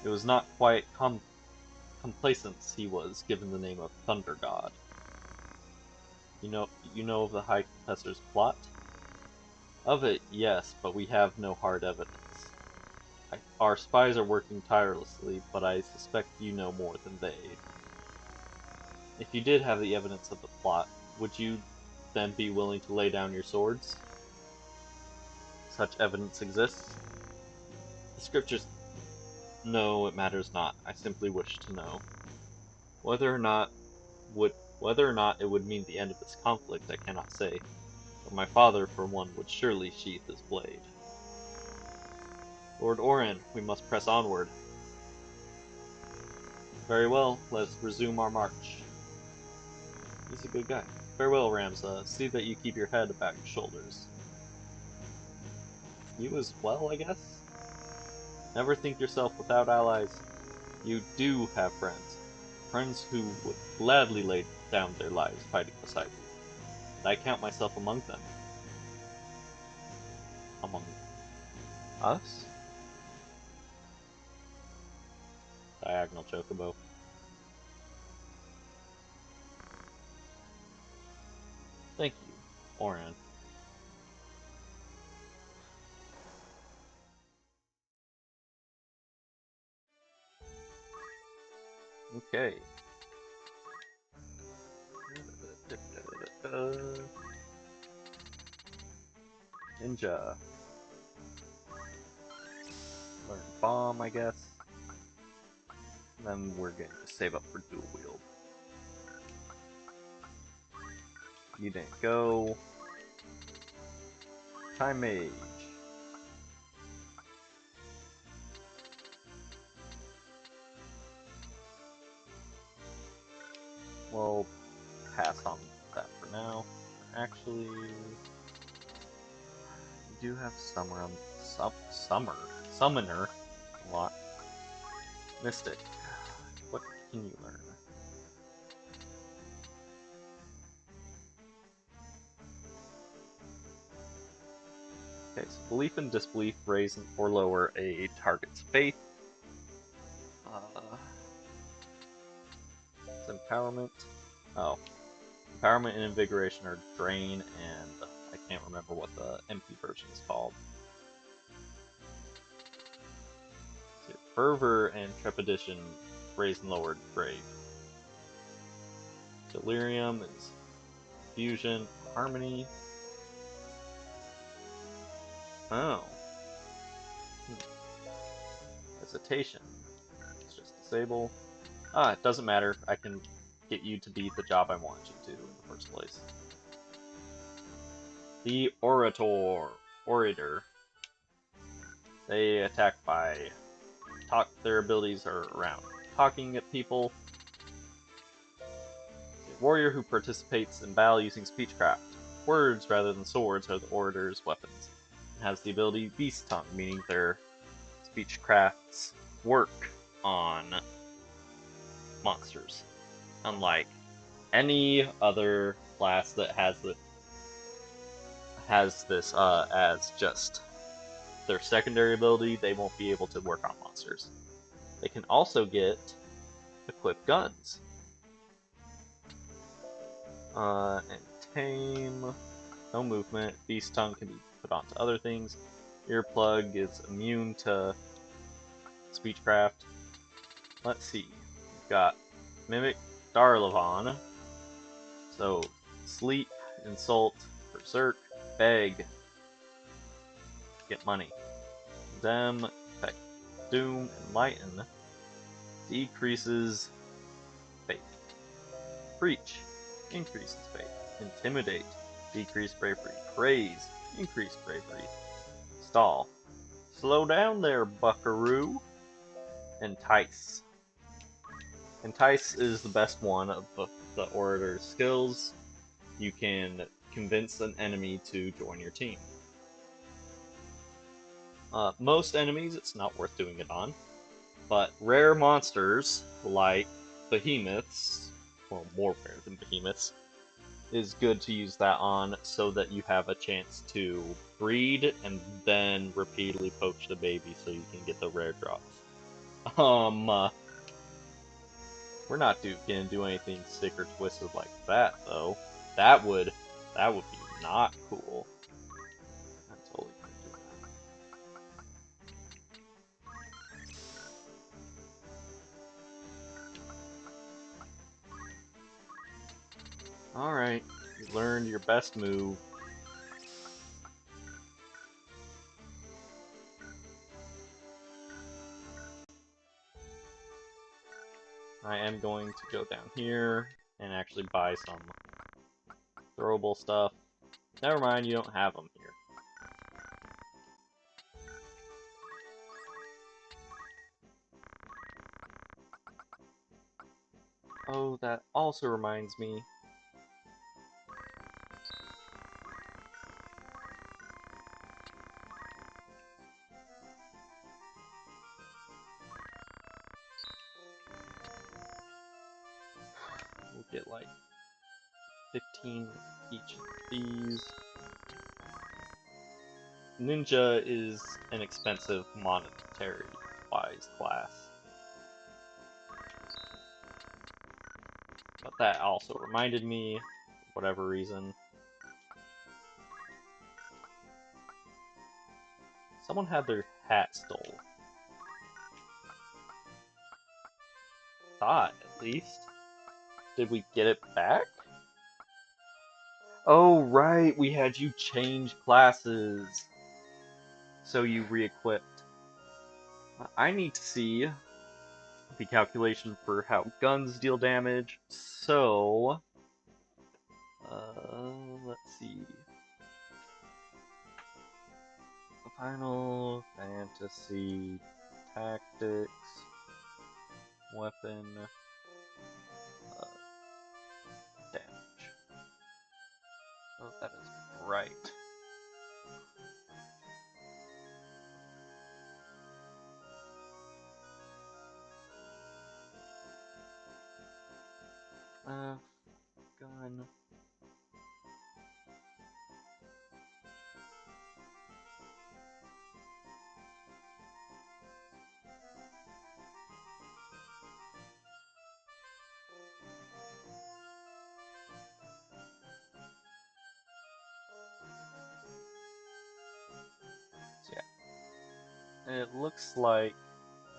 It was not quiet complacence he was given the name of Thunder God. You know of the High Confessor's plot? Of it, yes, but we have no hard evidence. Our spies are working tirelessly, but I suspect you know more than they. If you did have the evidence of the plot, would you then be willing to lay down your swords? Such evidence exists? The scriptures... No, it matters not. I simply wish to know. Whether or not it would mean the end of this conflict, I cannot say. But my father, for one, would surely sheath his blade. Lord Orin, we must press onward. Very well, let's resume our march. He's a good guy. Farewell, Ramza. See that you keep your head about your shoulders. You as well, I guess? Never think yourself without allies. You do have friends. Friends who would gladly lay down their lives fighting beside you. And I count myself among them. Among us? Diagonal Chocobo. Thank you, Orin. Okay. Ninja. Learn bomb, I guess. And then we're going to save up for dual wield. You didn't go. Time Mage. We'll pass on that for now. Actually, do have Summoner unlocked. Mystic. What can you learn? Okay, so belief and disbelief raise or lower a target's faith. It's empowerment. Oh. Empowerment and invigoration are drain, and I can't remember what the empty version is called. So fervor and trepidation raise and lower grave. Delirium is fusion, harmony. Oh. Hesitation. It's just disable. It doesn't matter. I can get you to be the job I want you to in the first place. The Orator. They attack by their abilities are around talking at people. A warrior who participates in battle using speechcraft. Words rather than swords are the Orator's weapons. And has the ability Beast Tongue, meaning their speechcrafts work on monsters. Unlike any other class that has this as just their secondary ability, they won't be able to work on monsters. They can also get equipped guns. And tame, no movement. Beast Tongue can be put onto other things. Earplug is immune to speechcraft. Let's see. We've got Mimic Darlavon. So, sleep, insult, berserk, beg, get money. Them, effect, doom, enlighten, decreases faith. Preach, increases faith. Intimidate, decrease bravery. Praise, increase bravery. Stall, slow down there, buckaroo. Entice. Entice is the best one of the Orator's skills. You can convince an enemy to join your team. Most enemies, it's not worth doing it on, but rare monsters like behemoths, well, more rare than behemoths, is good to use that on so that you have a chance to breed and then repeatedly poach the baby so you can get the rare drops. We're not gonna do anything sick or twisted like that, though. That would be not cool. I'm totally gonna do that. Alright, you learned your best move. I am going to go down here and actually buy some throwable stuff. Never mind, you don't have them here. Oh, that also reminds me. We'll get like 15 each of these. Ninja is an expensive monetary-wise class. But that also reminded me, for whatever reason. Someone had their hat stole. Thought, at least. Did we get it back? Oh, right, we had you change classes. So you re-equipped. I need to see the calculation for how guns deal damage. So, let's see. Final Fantasy Tactics weapon damage. Oh, that is right. Gun. So yeah, it looks like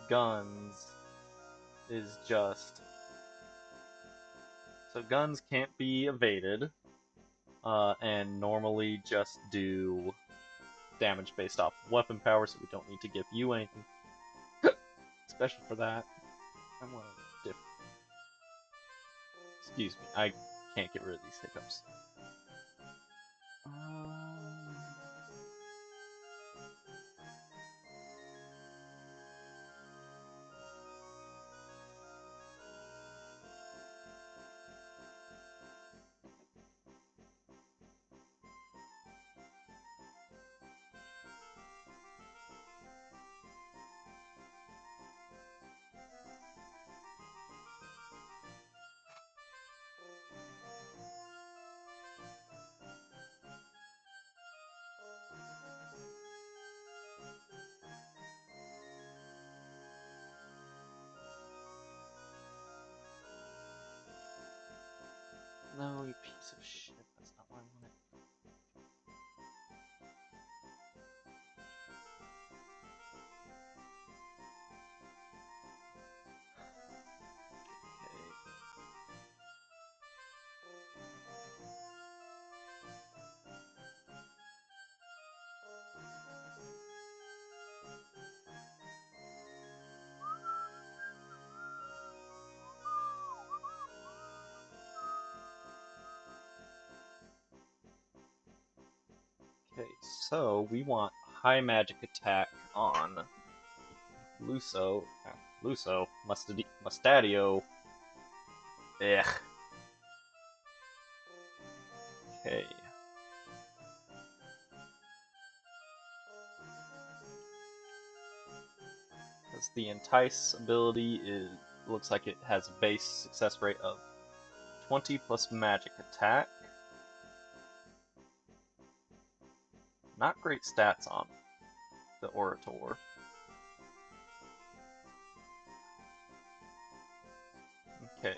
guns is just so guns can't be evaded, and normally just do damage based off weapon power, so we don't need to give you anything special for that. I want to diff. Excuse me, I can't get rid of these hiccups. No, you piece of shit. That's not what I wanted. Okay, so we want high magic attack on Luso, Mustadio. Ugh. Okay. Because the Entice ability looks like it has a base success rate of 20 plus magic attack. Not great stats on the Orator. Okay.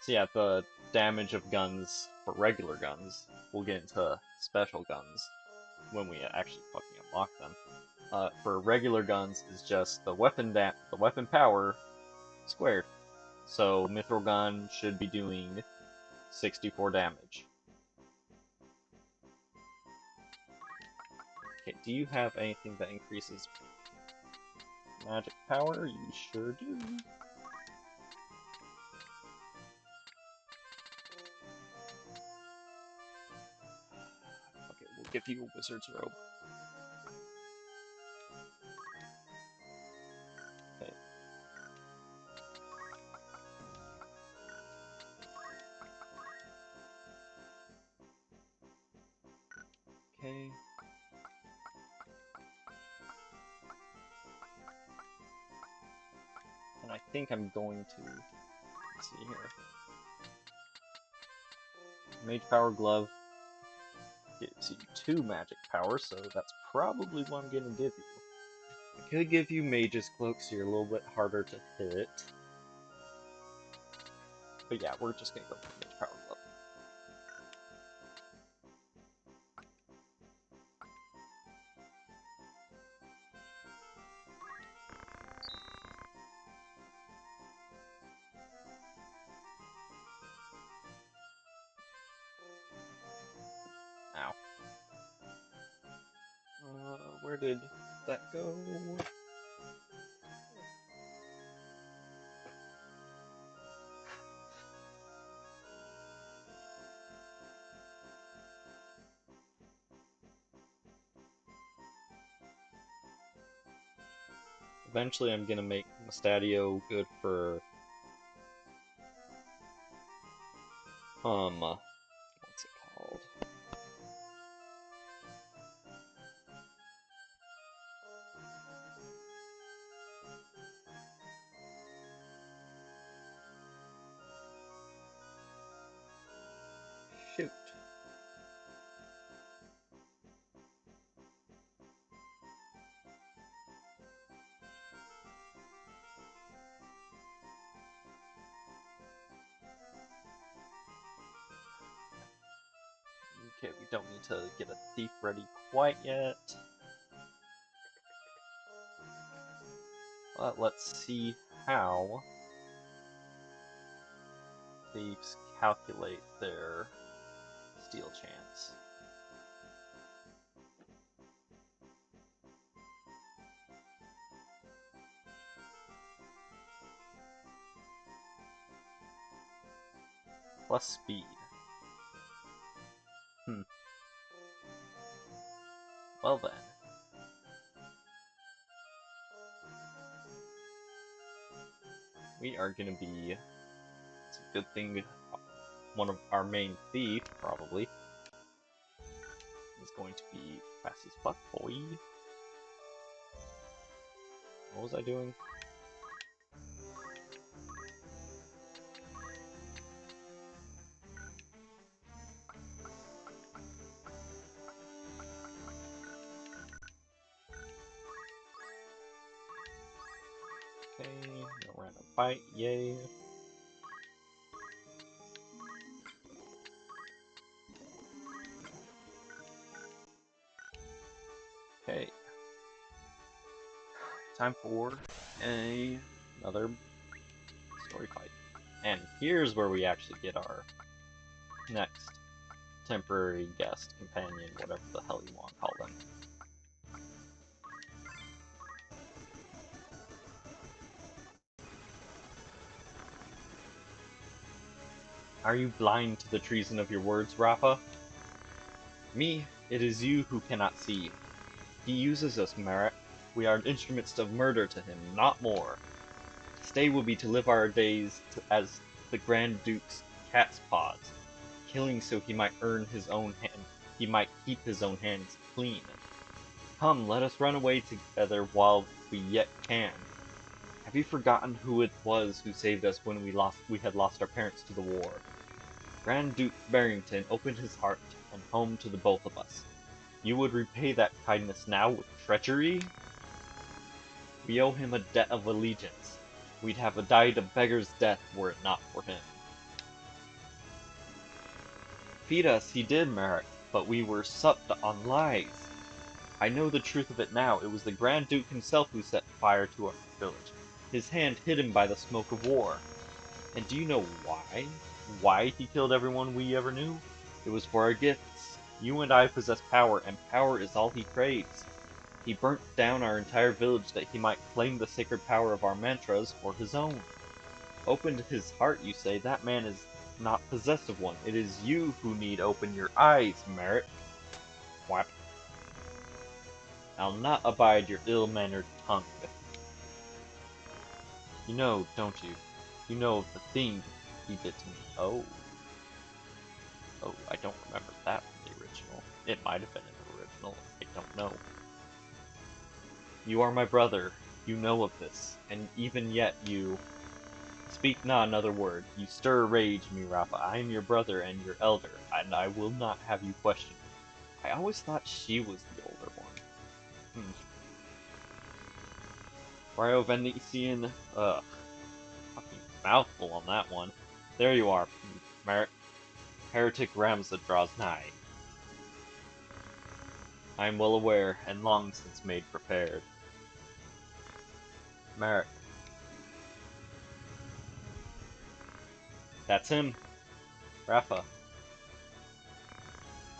So yeah, the damage of guns for regular guns, we'll get into special guns when we actually fucking unlock them. For regular guns is just the weapon power squared. So Mithril Gun should be doing 64 damage. Okay, do you have anything that increases magic power? You sure do. Okay, we'll give you a wizard's robe. Okay. Okay. And I think I'm going to, let's see here. Mage Power Glove gives you 2 magic power, so that's probably what I'm gonna give you. I could give you Mage's Cloak, so you're a little bit harder to hit. But yeah, we're just gonna go for Mage Power Glove. Ow. Where did that go? Eventually I'm gonna make Mustadio good for what's it called? Okay, we don't need to get a thief ready quite yet. But let's see how thieves calculate their steal chance. Plus speed. Well then. We are gonna be... It's a good thing one of our main thief, probably, is going to be fast as fuck, boy. What was I doing? Okay, no random fight, yay. Okay. Time for another story fight. And here's where we actually get our next temporary guest, companion, whatever the hell you want to call them. Are you blind to the treason of your words, Rappa? Me, it is you who cannot see. He uses us, Merit. We are instruments of murder to him, not more. To stay will be to live our days as the Grand Duke's cat's paws, killing so he might earn his own hand. He might keep his own hands clean. Come, let us run away together while we yet can. Have you forgotten who it was who saved us when we had lost our parents to the war? Grand Duke Barrington opened his heart and home to the both of us. You would repay that kindness now with treachery? We owe him a debt of allegiance. We'd have died a beggar's death were it not for him. Feed us he did, Merrick, but we were supped on lies. I know the truth of it now. It was the Grand Duke himself who set fire to our village, his hand hidden by the smoke of war. And do you know why? Why he killed everyone we ever knew? It was for our gifts. You and I possess power, and power is all he craves. He burnt down our entire village that he might claim the sacred power of our mantras for his own. Opened his heart, you say? That man is not possessed of one. It is you who need open your eyes, Merritt. What? I'll not abide your ill-mannered tongue. You know, don't you? You know of the thing he did to me. Oh. Oh, I don't remember that from the original. It might have been in the original. I don't know. You are my brother. You know of this. And even yet you... Speak not another word. You stir rage, Mirappa. I am your brother and your elder, and I will not have you question me. I always thought she was the older one. Cryo-Venetian... Ugh. Fucking mouthful on that one. There you are, Merritt. Heretic Ramza draws nigh. I am well aware, and long since made prepared. Merritt. That's him. Rappa.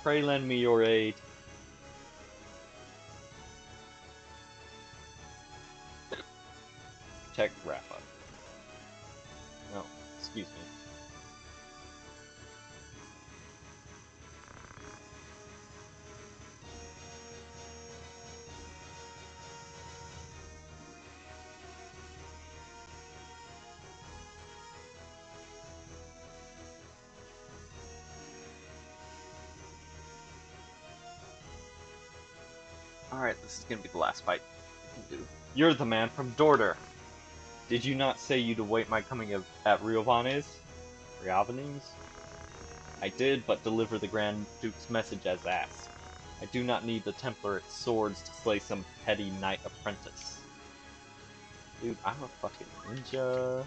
Pray lend me your aid. Protect Rappa. No, excuse me. Alright, this is gonna be the last fight we can do. You're the man from Dorder! Did you not say you'd await my coming at Riovanes? Riovanes? I did but deliver the Grand Duke's message as asked. I do not need the Template swords to slay some petty knight apprentice. Dude, I'm a fucking ninja.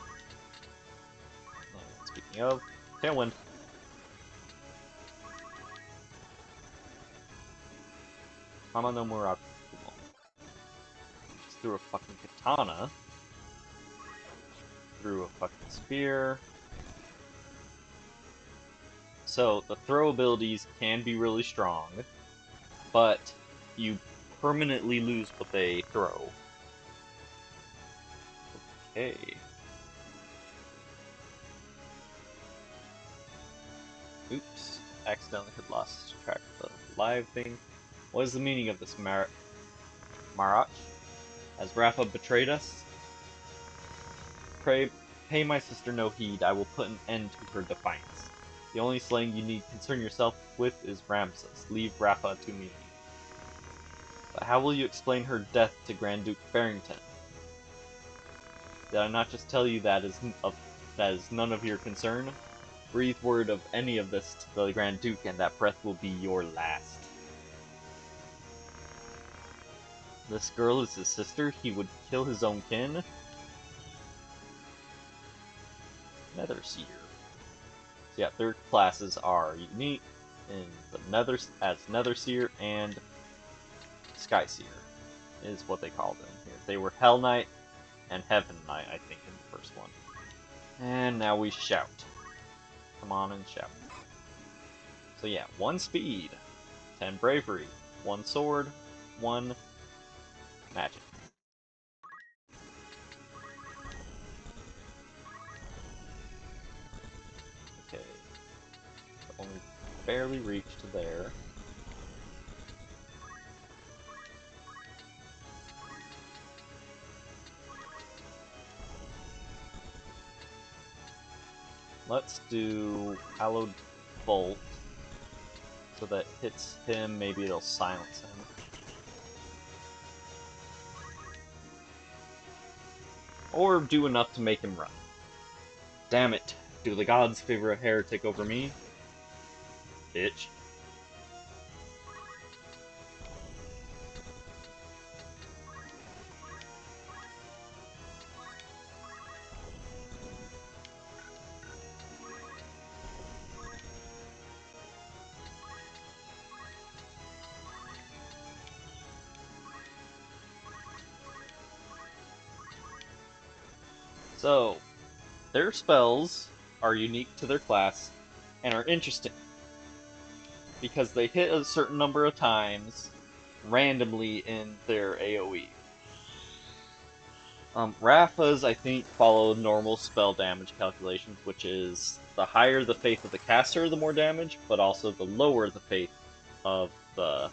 And speaking of, Tailwind. Hama no Murakumo. Just threw a fucking katana. Threw a fucking spear. So, the throw abilities can be really strong, but you permanently lose what they throw. Okay. Oops. Accidentally had lost track of the live thing. What is the meaning of this, Marach? Has Rafa betrayed us? Pay my sister no heed. I will put an end to her defiance. The only slaying you need concern yourself with is Ramses. Leave Rafa to me. But how will you explain her death to Grand Duke Barrington? Did I not just tell you that is none of your concern? Breathe word of any of this to the Grand Duke, and that breath will be your last. This girl is his sister? He would kill his own kin? Netherseer. So yeah, their classes are unique in the as Netherseer and Skyseer is what they called them here. They were Hell Knight and Heaven Knight, I think, in the first one. And now we shout. Come on and shout. So yeah, 1 speed, 10 bravery, 1 sword, 1 magic. Okay. Only barely reached there. Let's do Hallowed Bolt. So that hits him, maybe it'll silence him. Or do enough to make him run. Damn it. Do the gods favor a heretic over me? Bitch. So, their spells are unique to their class and are interesting because they hit a certain number of times randomly in their AoE. Rafa's, I think, follow normal spell damage calculations, which is the higher the faith of the caster, the more damage, but also the lower the faith of the,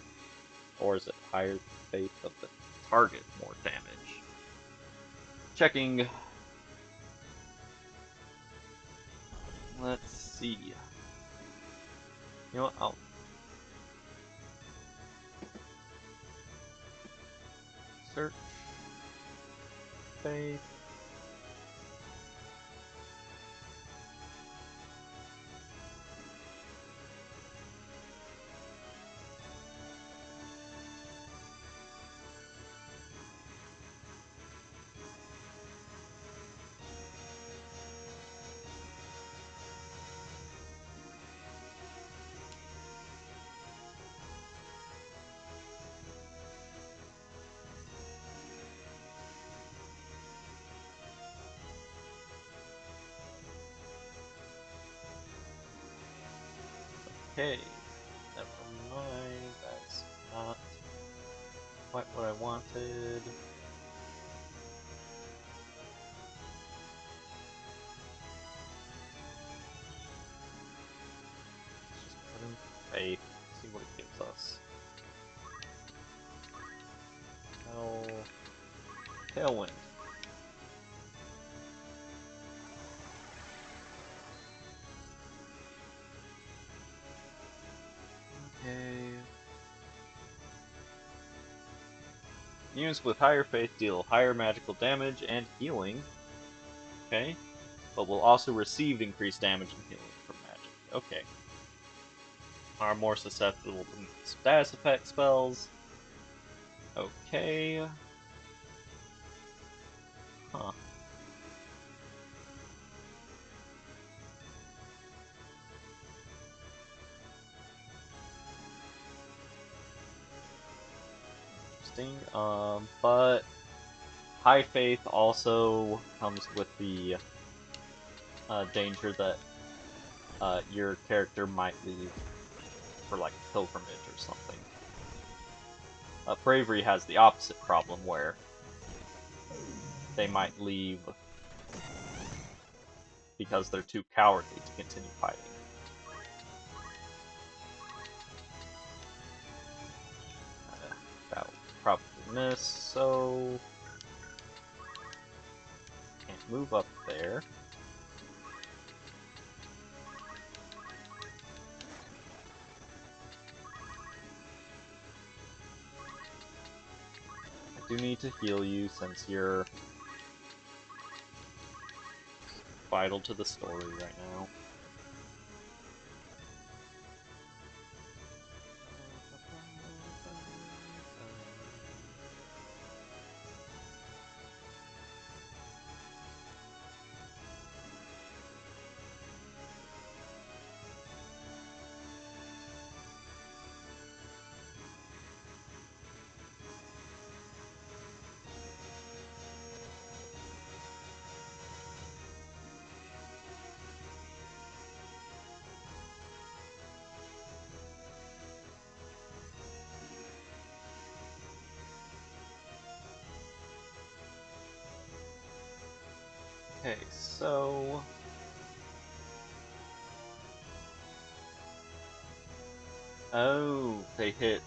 or is it higher the faith of the target, more damage? Checking. Let's see. You know what? I'll search faith. Okay, never mind. That's not quite what I wanted. Let's just put in faith. See what it gives us. Hell, tailwind. Okay. Units with higher faith deal higher magical damage and healing. Okay. But will also receive increased damage and healing from magic. Okay. Are more susceptible to status effect spells. Okay. Huh. interesting. But high faith also comes with the danger that your character might leave for like a pilgrimage or something. Bravery has the opposite problem where they might leave because they're too cowardly to continue fighting. That will probably miss, so can't move up there. I do need to heal you since you're vital to the story right now. Okay, so oh, they hit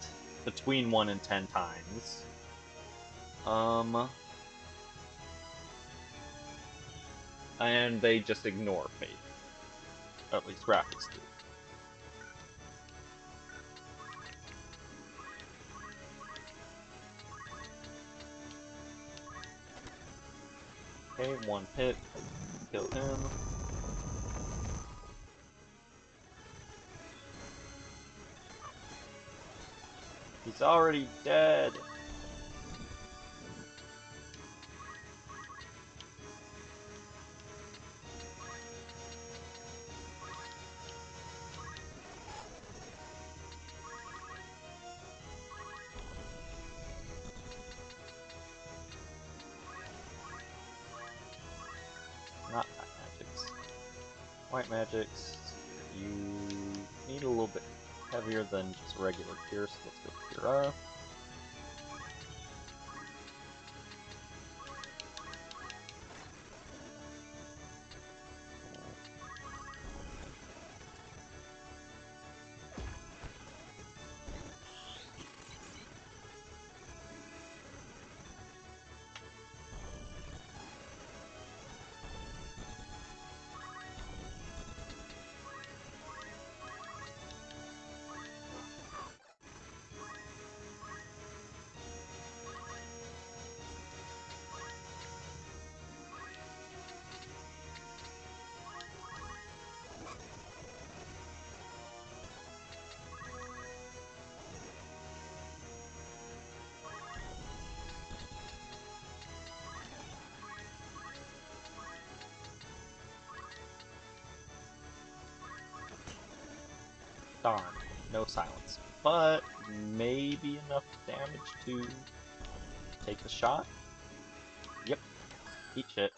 between 1 and 10 times. And they just ignore faith. At least graphics do. Okay, 1 hit, kill him. He's already dead. Not black magics. White magics, you need a little bit heavier than just regular cure, so let's go cure up. Darn, no silence. But maybe enough damage to take the shot? Yep, eat shit.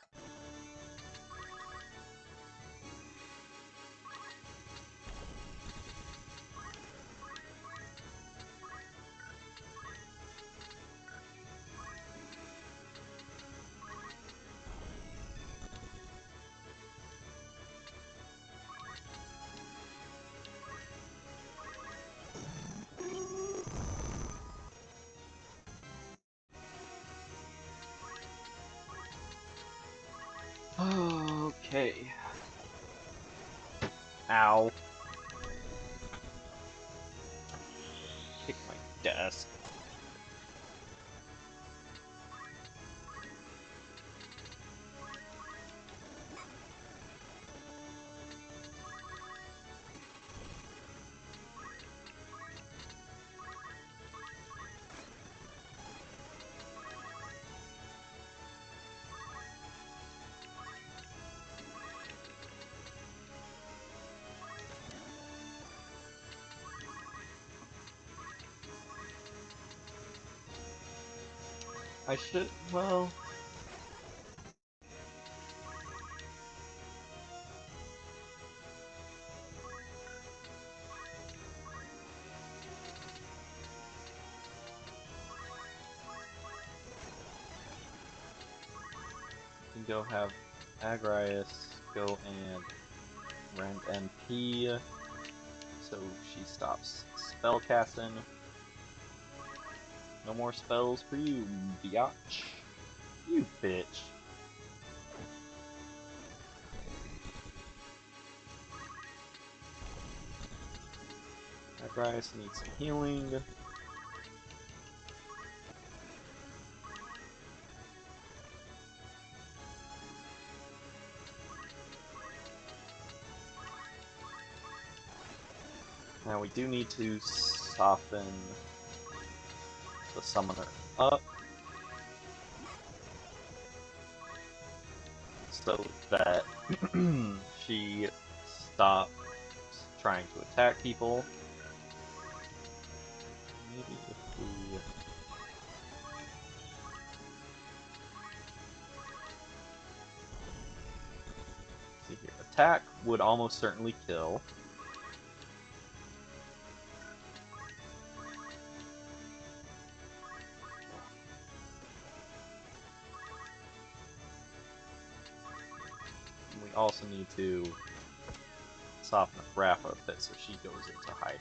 Okay. Ow. Kick my desk. I should, well, you can go have Agrias go and rend MP so she stops spell casting. No more spells for you, biatch. You bitch. Agrias needs some healing. Now we do need to soften the summoner up so that she stops trying to attack people. Maybe if we... see here. Attack would almost certainly kill. And we also need to soften up Rapha a bit so she goes into hiding.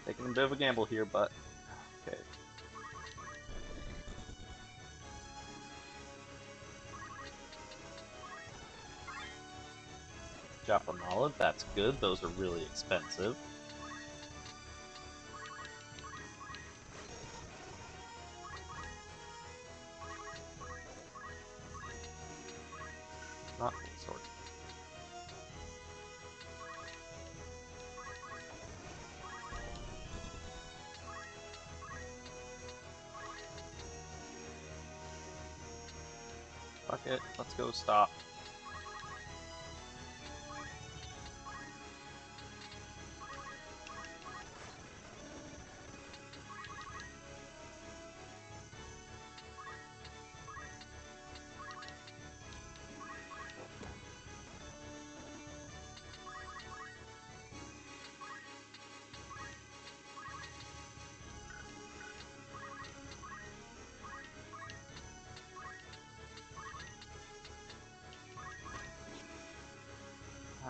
Taking a bit of a gamble here, but okay. Japanala, that's good. Those are really expensive. Not full sword. Fuck it, let's go stop.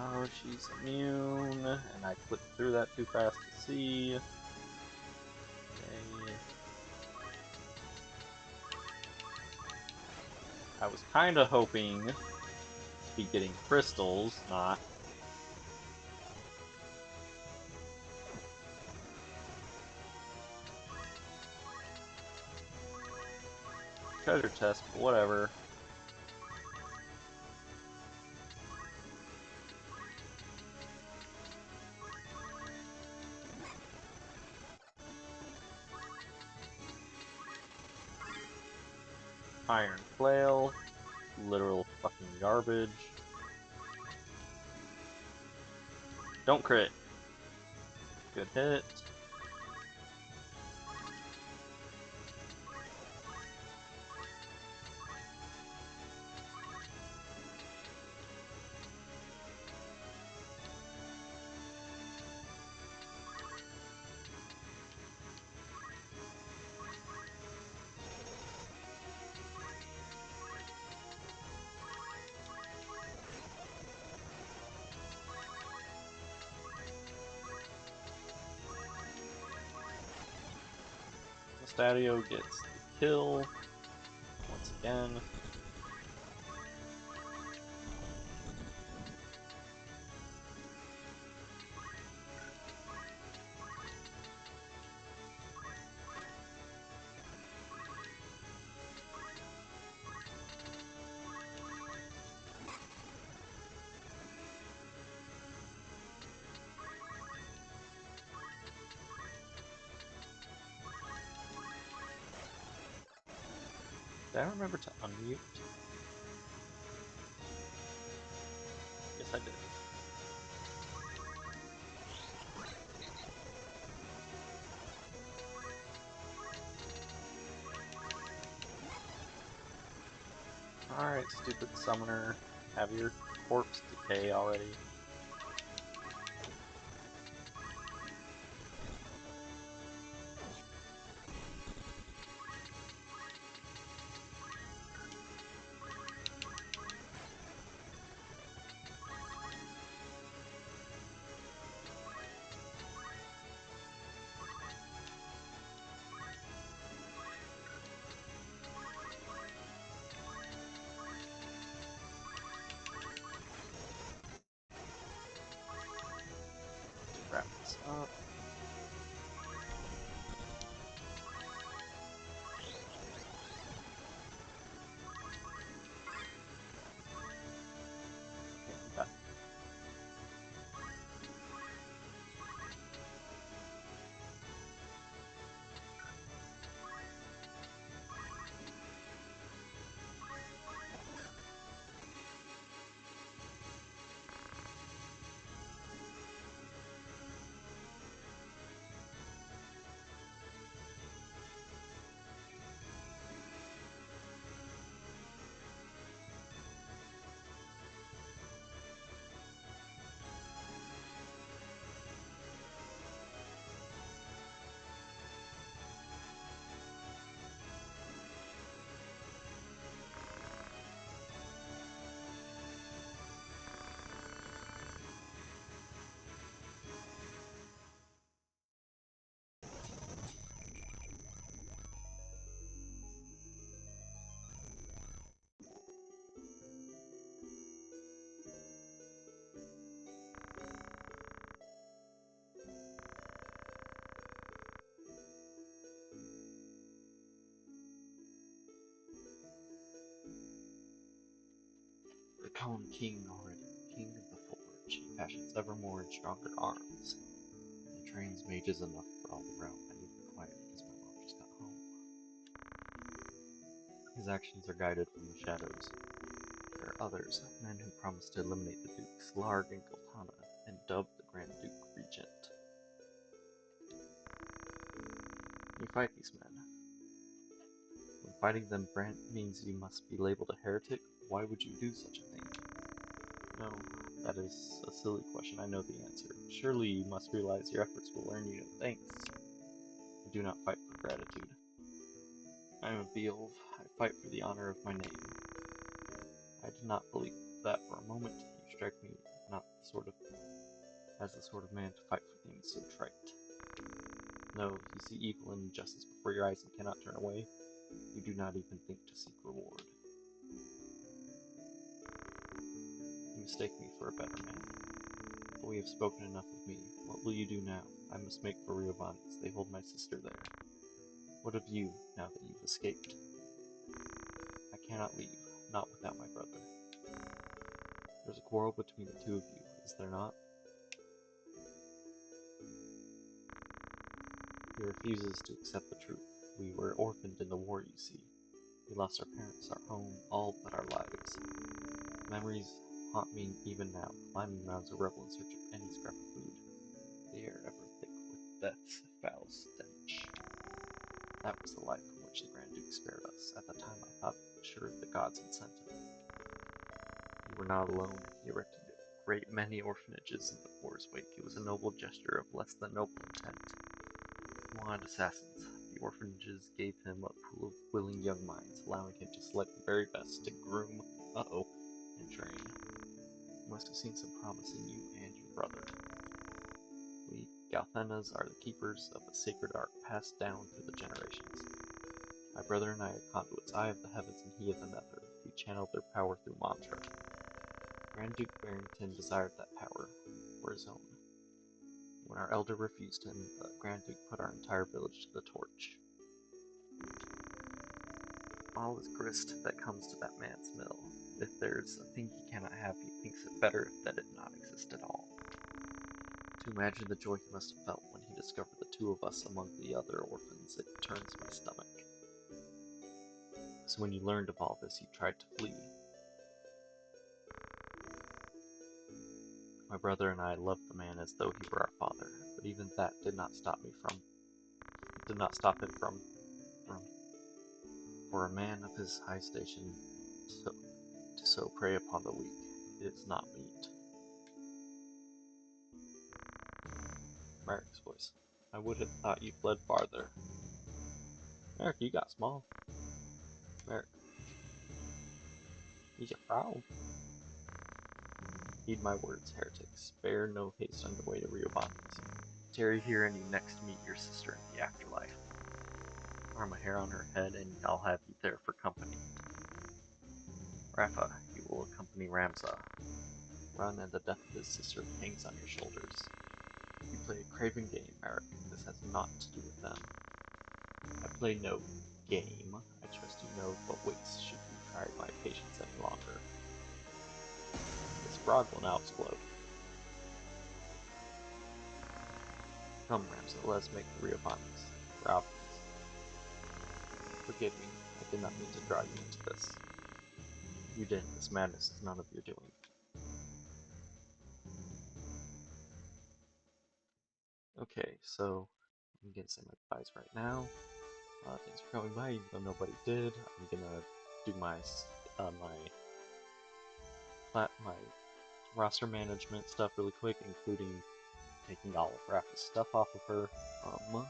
Oh, she's immune, and I clicked through that too fast to see. Okay. I was kinda hoping to be getting crystals, not. Treasure chest, but whatever. Iron flail, literal fucking garbage. Don't crit. Good hit. Stadio gets the kill once again. Did I remember to unmute? Yes, Yes, I did. Alright, stupid summoner. Have your corpse decay already. Wrap this up. Okay, I'm done. Recall King already, King of the Forge. He fashions ever more and stronger arms. He trains mages enough for all the realm. I need to be quiet because my mom just got home. His actions are guided from the shadows. There are others, men who promised to eliminate the Dukes, Larg and Gultana, and dubbed the Grand Duke Regent. You fight these men. When fighting them means you must be labeled a heretic, why would you do such a thing? No, that is a silly question. I know the answer. Surely you must realize your efforts will earn you no thanks. I do not fight for gratitude. I am a Beelv. I fight for the honor of my name. I did not believe that for a moment. You strike me not as the sort of man to fight for things so trite. No, you see evil and injustice before your eyes and cannot turn away. You do not even think to seek reward. You mistake me for a better man. But we have spoken enough of me. What will you do now? I must make for Riovanes. They hold my sister there. What of you, now that you've escaped? I cannot leave, not without my brother. There's a quarrel between the two of you, is there not? He refuses to accept the truth. We were orphaned in the war, you see. We lost our parents, our home, all but our lives. Memories haunt me even now, climbing mounds of rebel in search of any scrap of food. The air ever thick with death's foul stench. That was the life from which the Grand Duke spared us. At the time I thought sure the gods had sent him. You were not alone. He erected a great many orphanages in the war's wake. It was a noble gesture of less than noble intent. He wanted assassins. The orphanages gave him a pool of willing young minds, allowing him to select the very best to groom, and train. He must have seen some promise in you and your brother. We Galthenas are the keepers of the sacred art passed down through the generations. My brother and I are conduits, I of the heavens and he of the nether. We channeled their power through mantra. Grand Duke Barrington desired that power for his own. When our elder refused him, the Grand Duke put our entire village to the torch. All is grist that comes to that man's mill. If there's a thing he cannot have, he thinks it better that it not exist at all. To imagine the joy he must have felt when he discovered the two of us among the other orphans, it turns my stomach. So when you learned of all this, you tried to flee. My brother and I loved the man as though he were our father, but even that did not stop him from for a man of his high station to so prey upon the weak. It is not meet. Merrick's voice. I would have thought you fled farther. Merrick, you got small. Merrick. He's a frog. Heed my words, heretic. Spare no haste on your way to Rio Bondes. Tarry here and you next meet your sister in the afterlife. Arm a hair on her head and I'll have you there for company. Rafa, you will accompany Ramza. Run and the death of his sister hangs on your shoulders. You play a craven game, Merrick. This has naught to do with them. I play no game. I trust you know what waits should you try my patience any longer. This frog will now explode. Come, Ramza, let us make the Rio Bondes. Ralph, forgive me. I did not mean to draw you into this. You didn't. This madness is none of your doing. Okay, so I'm gonna say my goodbyes right now. Thanks for coming by, even though nobody did. I'm gonna do my my roster management stuff really quick, including taking all of Rafa's stuff off of her. But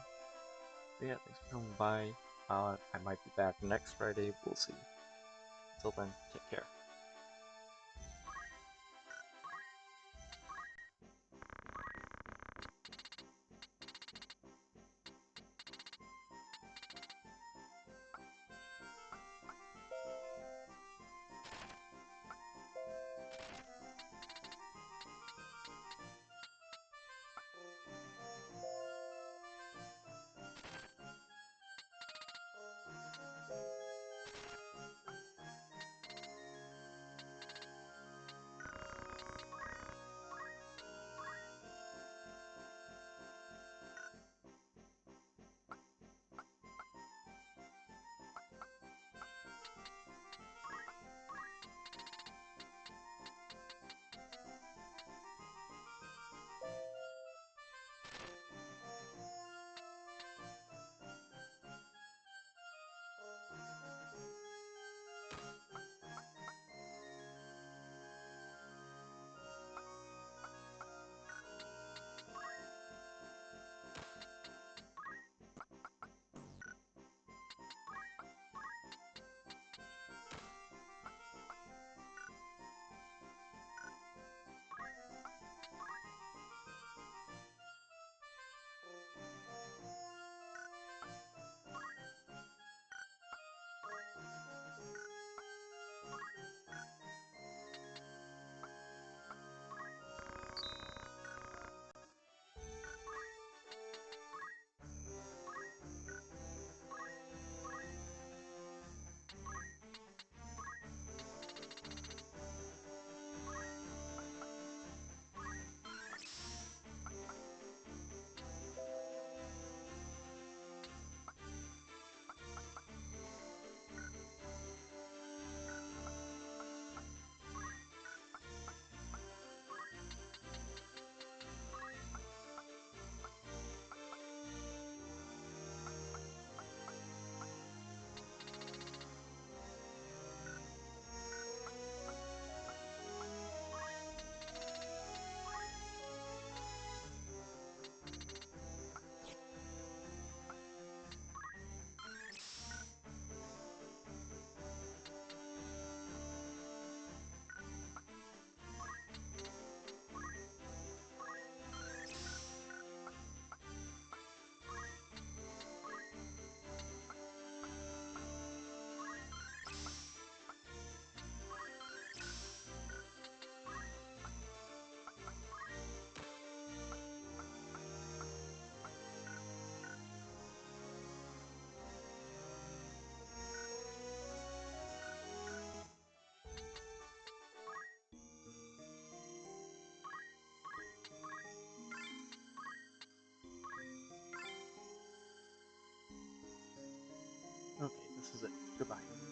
yeah, thanks for coming by. I might be back next Friday. We'll see. Until then, take care. Okay, this is it. Goodbye.